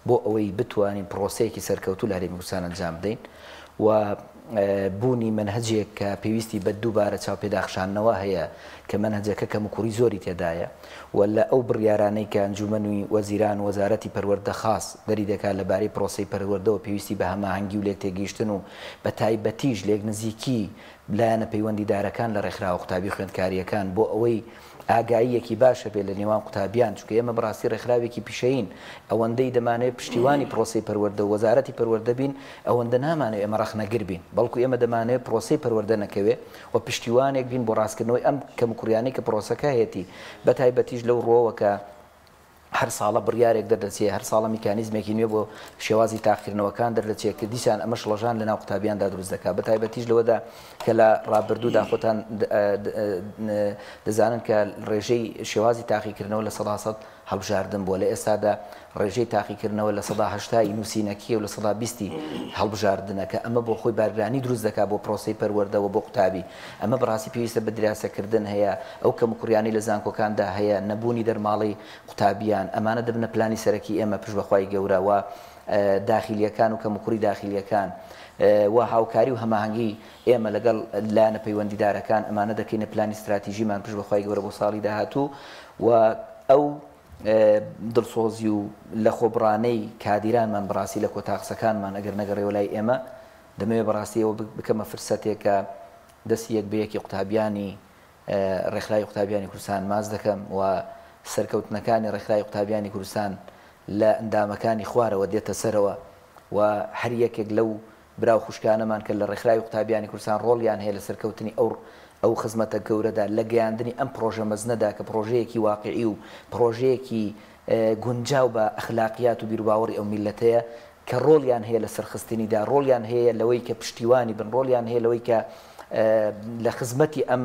بۆ ئەوەی بتوانین پرۆسەیەکی سەرکەوتوو لە هەرێمی کوردستان ئەنجام بدەین و بوونی منهجێک کە پێویستی بە دووبارە چاوپێداخشانەوە هەیە کە منهجەکە کەم و کوڕی زۆری تێدایە و لە ئەو بڕیارانەی کە ئەنجومەنی وەزیران وەزارەتی پەروەردە خاص دەری دەکات لەبارەی پرۆسەی پەروەردەوە پێویستی بە هەماهەنگی و لێک تێگەیشتن و بە تایبەتیش لێک نزیکی لایەنە پەیوەندیدارەکان لە ڕێکخراوە قوتابی خوێندکاریەکان بۆ ئەوەی ئاگاییەکی باشە بێت لە نێوان قوتابیان چونکە ئێمە بەڕاستی ڕێکخراوێکی پیشەین ئەوەندەی دەمانێت پشتیوانی پرۆسەی پەروەردە و وەزارەتی پەروەردە بین ئەوەندە نامانێت ئێمە ڕەخنەگر بین بەڵکو ئێمە دەمانێت پرۆسەی پەروەردە نەکەوێت و پشتیوانێک بین بۆ ڕاستکردنەوەی ئەم کەمکوریانەی کە پرۆسەکە هەیەی بە تایبەتیش لەو ڕۆوەکە هەر ساڵە بڕیارێک دەردەچێت هەر ساڵە میکانیزمێکی نوێ بۆ شێوازی تاقیکردنەوەکان دەردەچێت کە دیسان ئەمە شڵەژان لە ناو قوتابیاندا دروست دەکات بە تایبەتیش لەوەدا کە لە ڕابردوودا خۆتان دەزانن کە ڕێژەی شێوازی تاقیکردنەوە لە 100 هەڵبژاردن بووە لە ئێستادا ڕێژەی تاقیکردنەوە لە 180 نووسینەکیە و لە 120 هەڵبژاردنەکە ئەمە بۆ خۆی بارگرانی دروست دەکات بۆ پرۆسەی پەروەردەوە بۆ قوتابی ئەمە بەڕاستی پێویستە بە دراسەکردن هەیە ئەو کەمکوریانی لە زانکۆکاندا هەیە نەبوونی دەرماڵی قوتابیان ئەمانە دەبنە پلانی سەرەکی ئێمە پشت بەخوای گەورە و داخلیەکان و کەمکوری داخلیەکان و هاوکاری و هەماهەنگی ئێمە لەگەڵ لایەنە پەیوەندیدارەکان ئەمانە دەکەینە پلانی استراتیژیمان پشت بەخوای گەورە بۆ ساڵی داهاتوو و ئەو دڵسۆزی و لە خۆبڕانەی کادیرانمان بەڕاستی لە کۆتاقسەکانمان ئەگەر نەگەڕێەوە لای ئێمە دەمەوێت بەڕاستیەوە بکەمە فرسەتێکە دەستی یەک بەیەکی قوتابیانی ڕێکخراوی قوتابیانی کوردستان ماز دەکەم و سەرکەوتنەکانی ڕێکخراوی قوتابیانی کوردستان لە ئەندامەکانی خوارەوە دێتە سەرەوە و هەر یەکێک لەو براو خوشکانەمان کە لە ڕێکخراوی قوتابیانی کوردستان ڕۆڵیان هەیە لە سەرکەوتنی ئەو خزمەتە گەورەدا لە گەیاندنی ئەم پرۆژە مەزنەدا کە پرۆژەیەکی واقعی و پرۆژەیەکی گونجاو بە ئەخلاقیات و بیرباوەڕی ئەو میلەتەیە کە ڕۆڵیان هەیە لە سەرخستنیدا ڕۆڵیان هەیە لەوەی کە پشتیوانی بن ڕۆڵیان هەیە لەوەی کە لە خزمەتی ئەم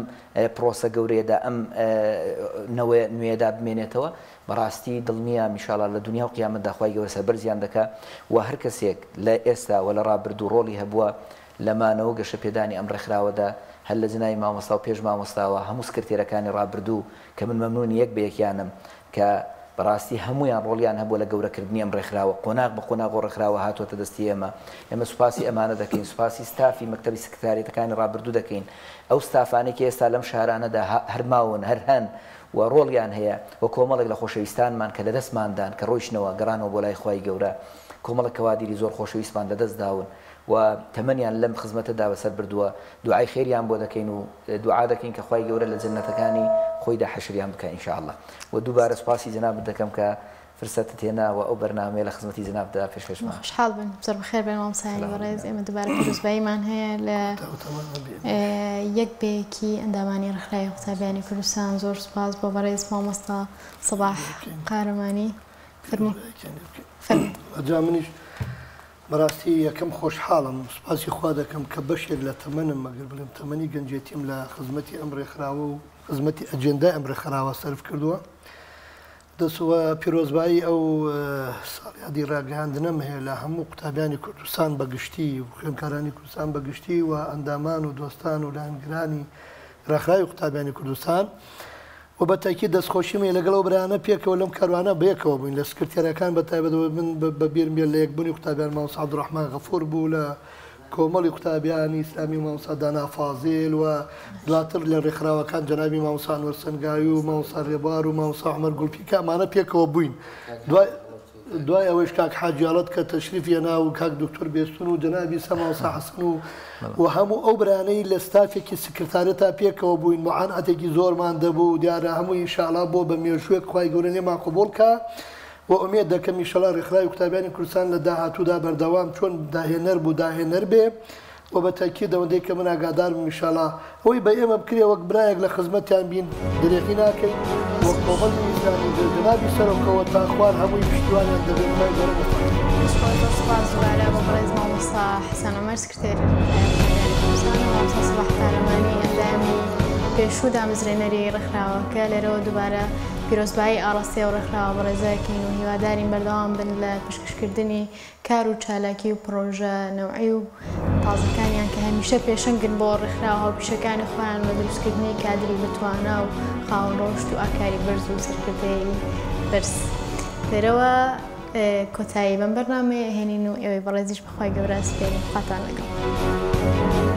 پرۆسە گەورەیەدا ئەم نوێدا بمێنێتەوە بەڕاستی دڵنیە میشاڵە لە دنیا و قیامەتدا خوای گەورە سەربەرزیان دەکات و هەر کەسێک لە ئێستا و لە ڕابردوو ڕۆڵی هەبووە لەمانەوە گەشە پێدانی ئەم ڕێکخراوەدا هەر لە جنای مامۆستا و پێش مامۆستاوە هەموو سکرتێرەکانی ڕابردوو کە من مەمنون یەک بە یەکیانم کە بەڕاستی هەمویان ڕۆڵیان هەبووە لە گەورەکردنی ئەم ڕێکخراوە قۆناغ بە قۆناغ ڕێکخراوە هاتووەتە دەستی ئێمە سوپاسی ئەمانە دەکەین سوپاسی ستافی مەکتەبی سکرتاریەتەکانی ڕابردوو دەکەین ئەو ستافانێکی ئێستا لەم شارانەدا هەرماون هەر هەن و ڕۆڵیان هەیە و کۆمەڵێک لە خۆشەویستانمان کە لە دەستماندان کە ڕۆیشتنەوە گەڕانەوە بۆ لای خوای گەورە کۆمەڵە کەوادیری زۆر خۆشەویستمان لەدەست داون و تەمەنیان لەم خزمەتەدا بەسەر بردووە دوعای خێریان بۆ دەکەین و دوعا دەکەین کە خوای گەورە لە جەنەتەکانی خۆیدا حەشریان بکە ئینشاءالله و دووبارە سوپاسی جەناب دەکەم کە فرصەتت هێناوە ئەو بەرنامەیە لە خزمەتی جەنابدا پێشکەشمان خوشحاڵ بن زۆر بەخێر بێن مامۆستایانی بەڕێز ئێمە دووبارە پیرۆزباییمان هەیە لە یەک بەیەکی ئەندامانی ڕێکخراوی قوتابیانی کوردستان زۆر سوپاس بۆ بەڕێز مامۆستا سەباح قارەمانی ئەجا منیش بەڕاستی یەکەم خۆشحاڵم سوپاسی خوا دەکەم کە بەشێک لە تەمەنم مەگەر بڵێم تەمەنی گەنجێتیم لە خزمەتی ئەم ڕێکخراوە و خزمەتی ئەجێندای ئەم ڕێکخراوە سەرف کردووە دەسوە پیرۆزبایی ئەو ساڵیادی ڕاگەاندنەم هەیە لە هەموو قوتابیانی کوردستان بەگشتی و خوێندکارانی کوردستان بەگشتی و ئەندامان و دۆستان و لایەنگرانی ڕێکخراوی قوتابیانی کوردستان و بە تاکید دەستخۆشیمە لەگەڵ برانە پێکەوە لەم کاروانە بەیەکەوە بووین لە سکرتێرەکان بەتایبەتەوە من بەبیرم بێت لە یەکبوونی قوتابیان مامۆستا عەبدوڕەحمان غەفوور بوو لە کۆمەڵی قوتابیانی ئیسلامی مامۆستا دانا فازێل و دواتر لە ڕێکخراوەکان جەنابی مامۆستا ئەنوەر سەنگاوی و مامۆستا ڕێبوار و مامۆستا عومەر گوڵپیکە ئەمانە پێکەوە بووین دوای ئەوەش کاک حاجیاڵەت کە تەشریف هێنا و کاک دکتۆر بێستون و جەنابی سە مامۆستا حەسەن و هەموو ئەو برانەی لە ستافێکی سکرتارەتا پێکەوە بووین معانعەتێکی زۆرمان دەبوو دیارە هەمووی ئینشاءڵڵا بۆ بە مێژوویەک خوای گەورە لێمان قبوڵ کە و ئومێد دەکەم ئینشاءڵڵا ڕێکخراوی قوتابیانی کوردستان لە داهاتوودا بەردەوام چۆن داهێنەر بوو داهێنەر بێ و بە تاکید ئەوەندەی کە من ئاگادارم ئینشاءڵڵا ئەوەی بە ئێمە بکرێ وەک برایەک لە خزمەتیان بین درێغی ناکەین وەک کۆمەڵی میزانی جنابی سەرۆکەوە تا خوار هەمووی پشتیوانیان دەبێت خوای گەورە سپاس دوبارە بۆ بەڕێز مامۆستا حەسەن عومەر سکرتێر کوردستان و مامۆستا سەباح قارەمانی ئەندامی پێشوو دامەزرێنەری ڕێکخراوەکە لێرەوە دووبارە پیرۆزبایی ئاڕاستیە و ڕێکخراوە بەڕێزەکەین و هیوادارین بەردەوام بن لە پێشکەشکردنی کار و چالاکی و پرۆژە نەوعی و تازەکانیان کە هەمیشە پێشەنگن بۆ ڕێکخراوە هەڵبژەکانی خۆیان بە دروستکردنی کادری بتوانە و خاوەن ڕۆشت و ئاکاری بەرز و سەرکردەیەی بەرز لێرەوە کۆتایی بەم بەرنامەیە هێنین و ئێوەی بەڕێزیش بەخوای گەورە سپێرین خواتان لەگەڵ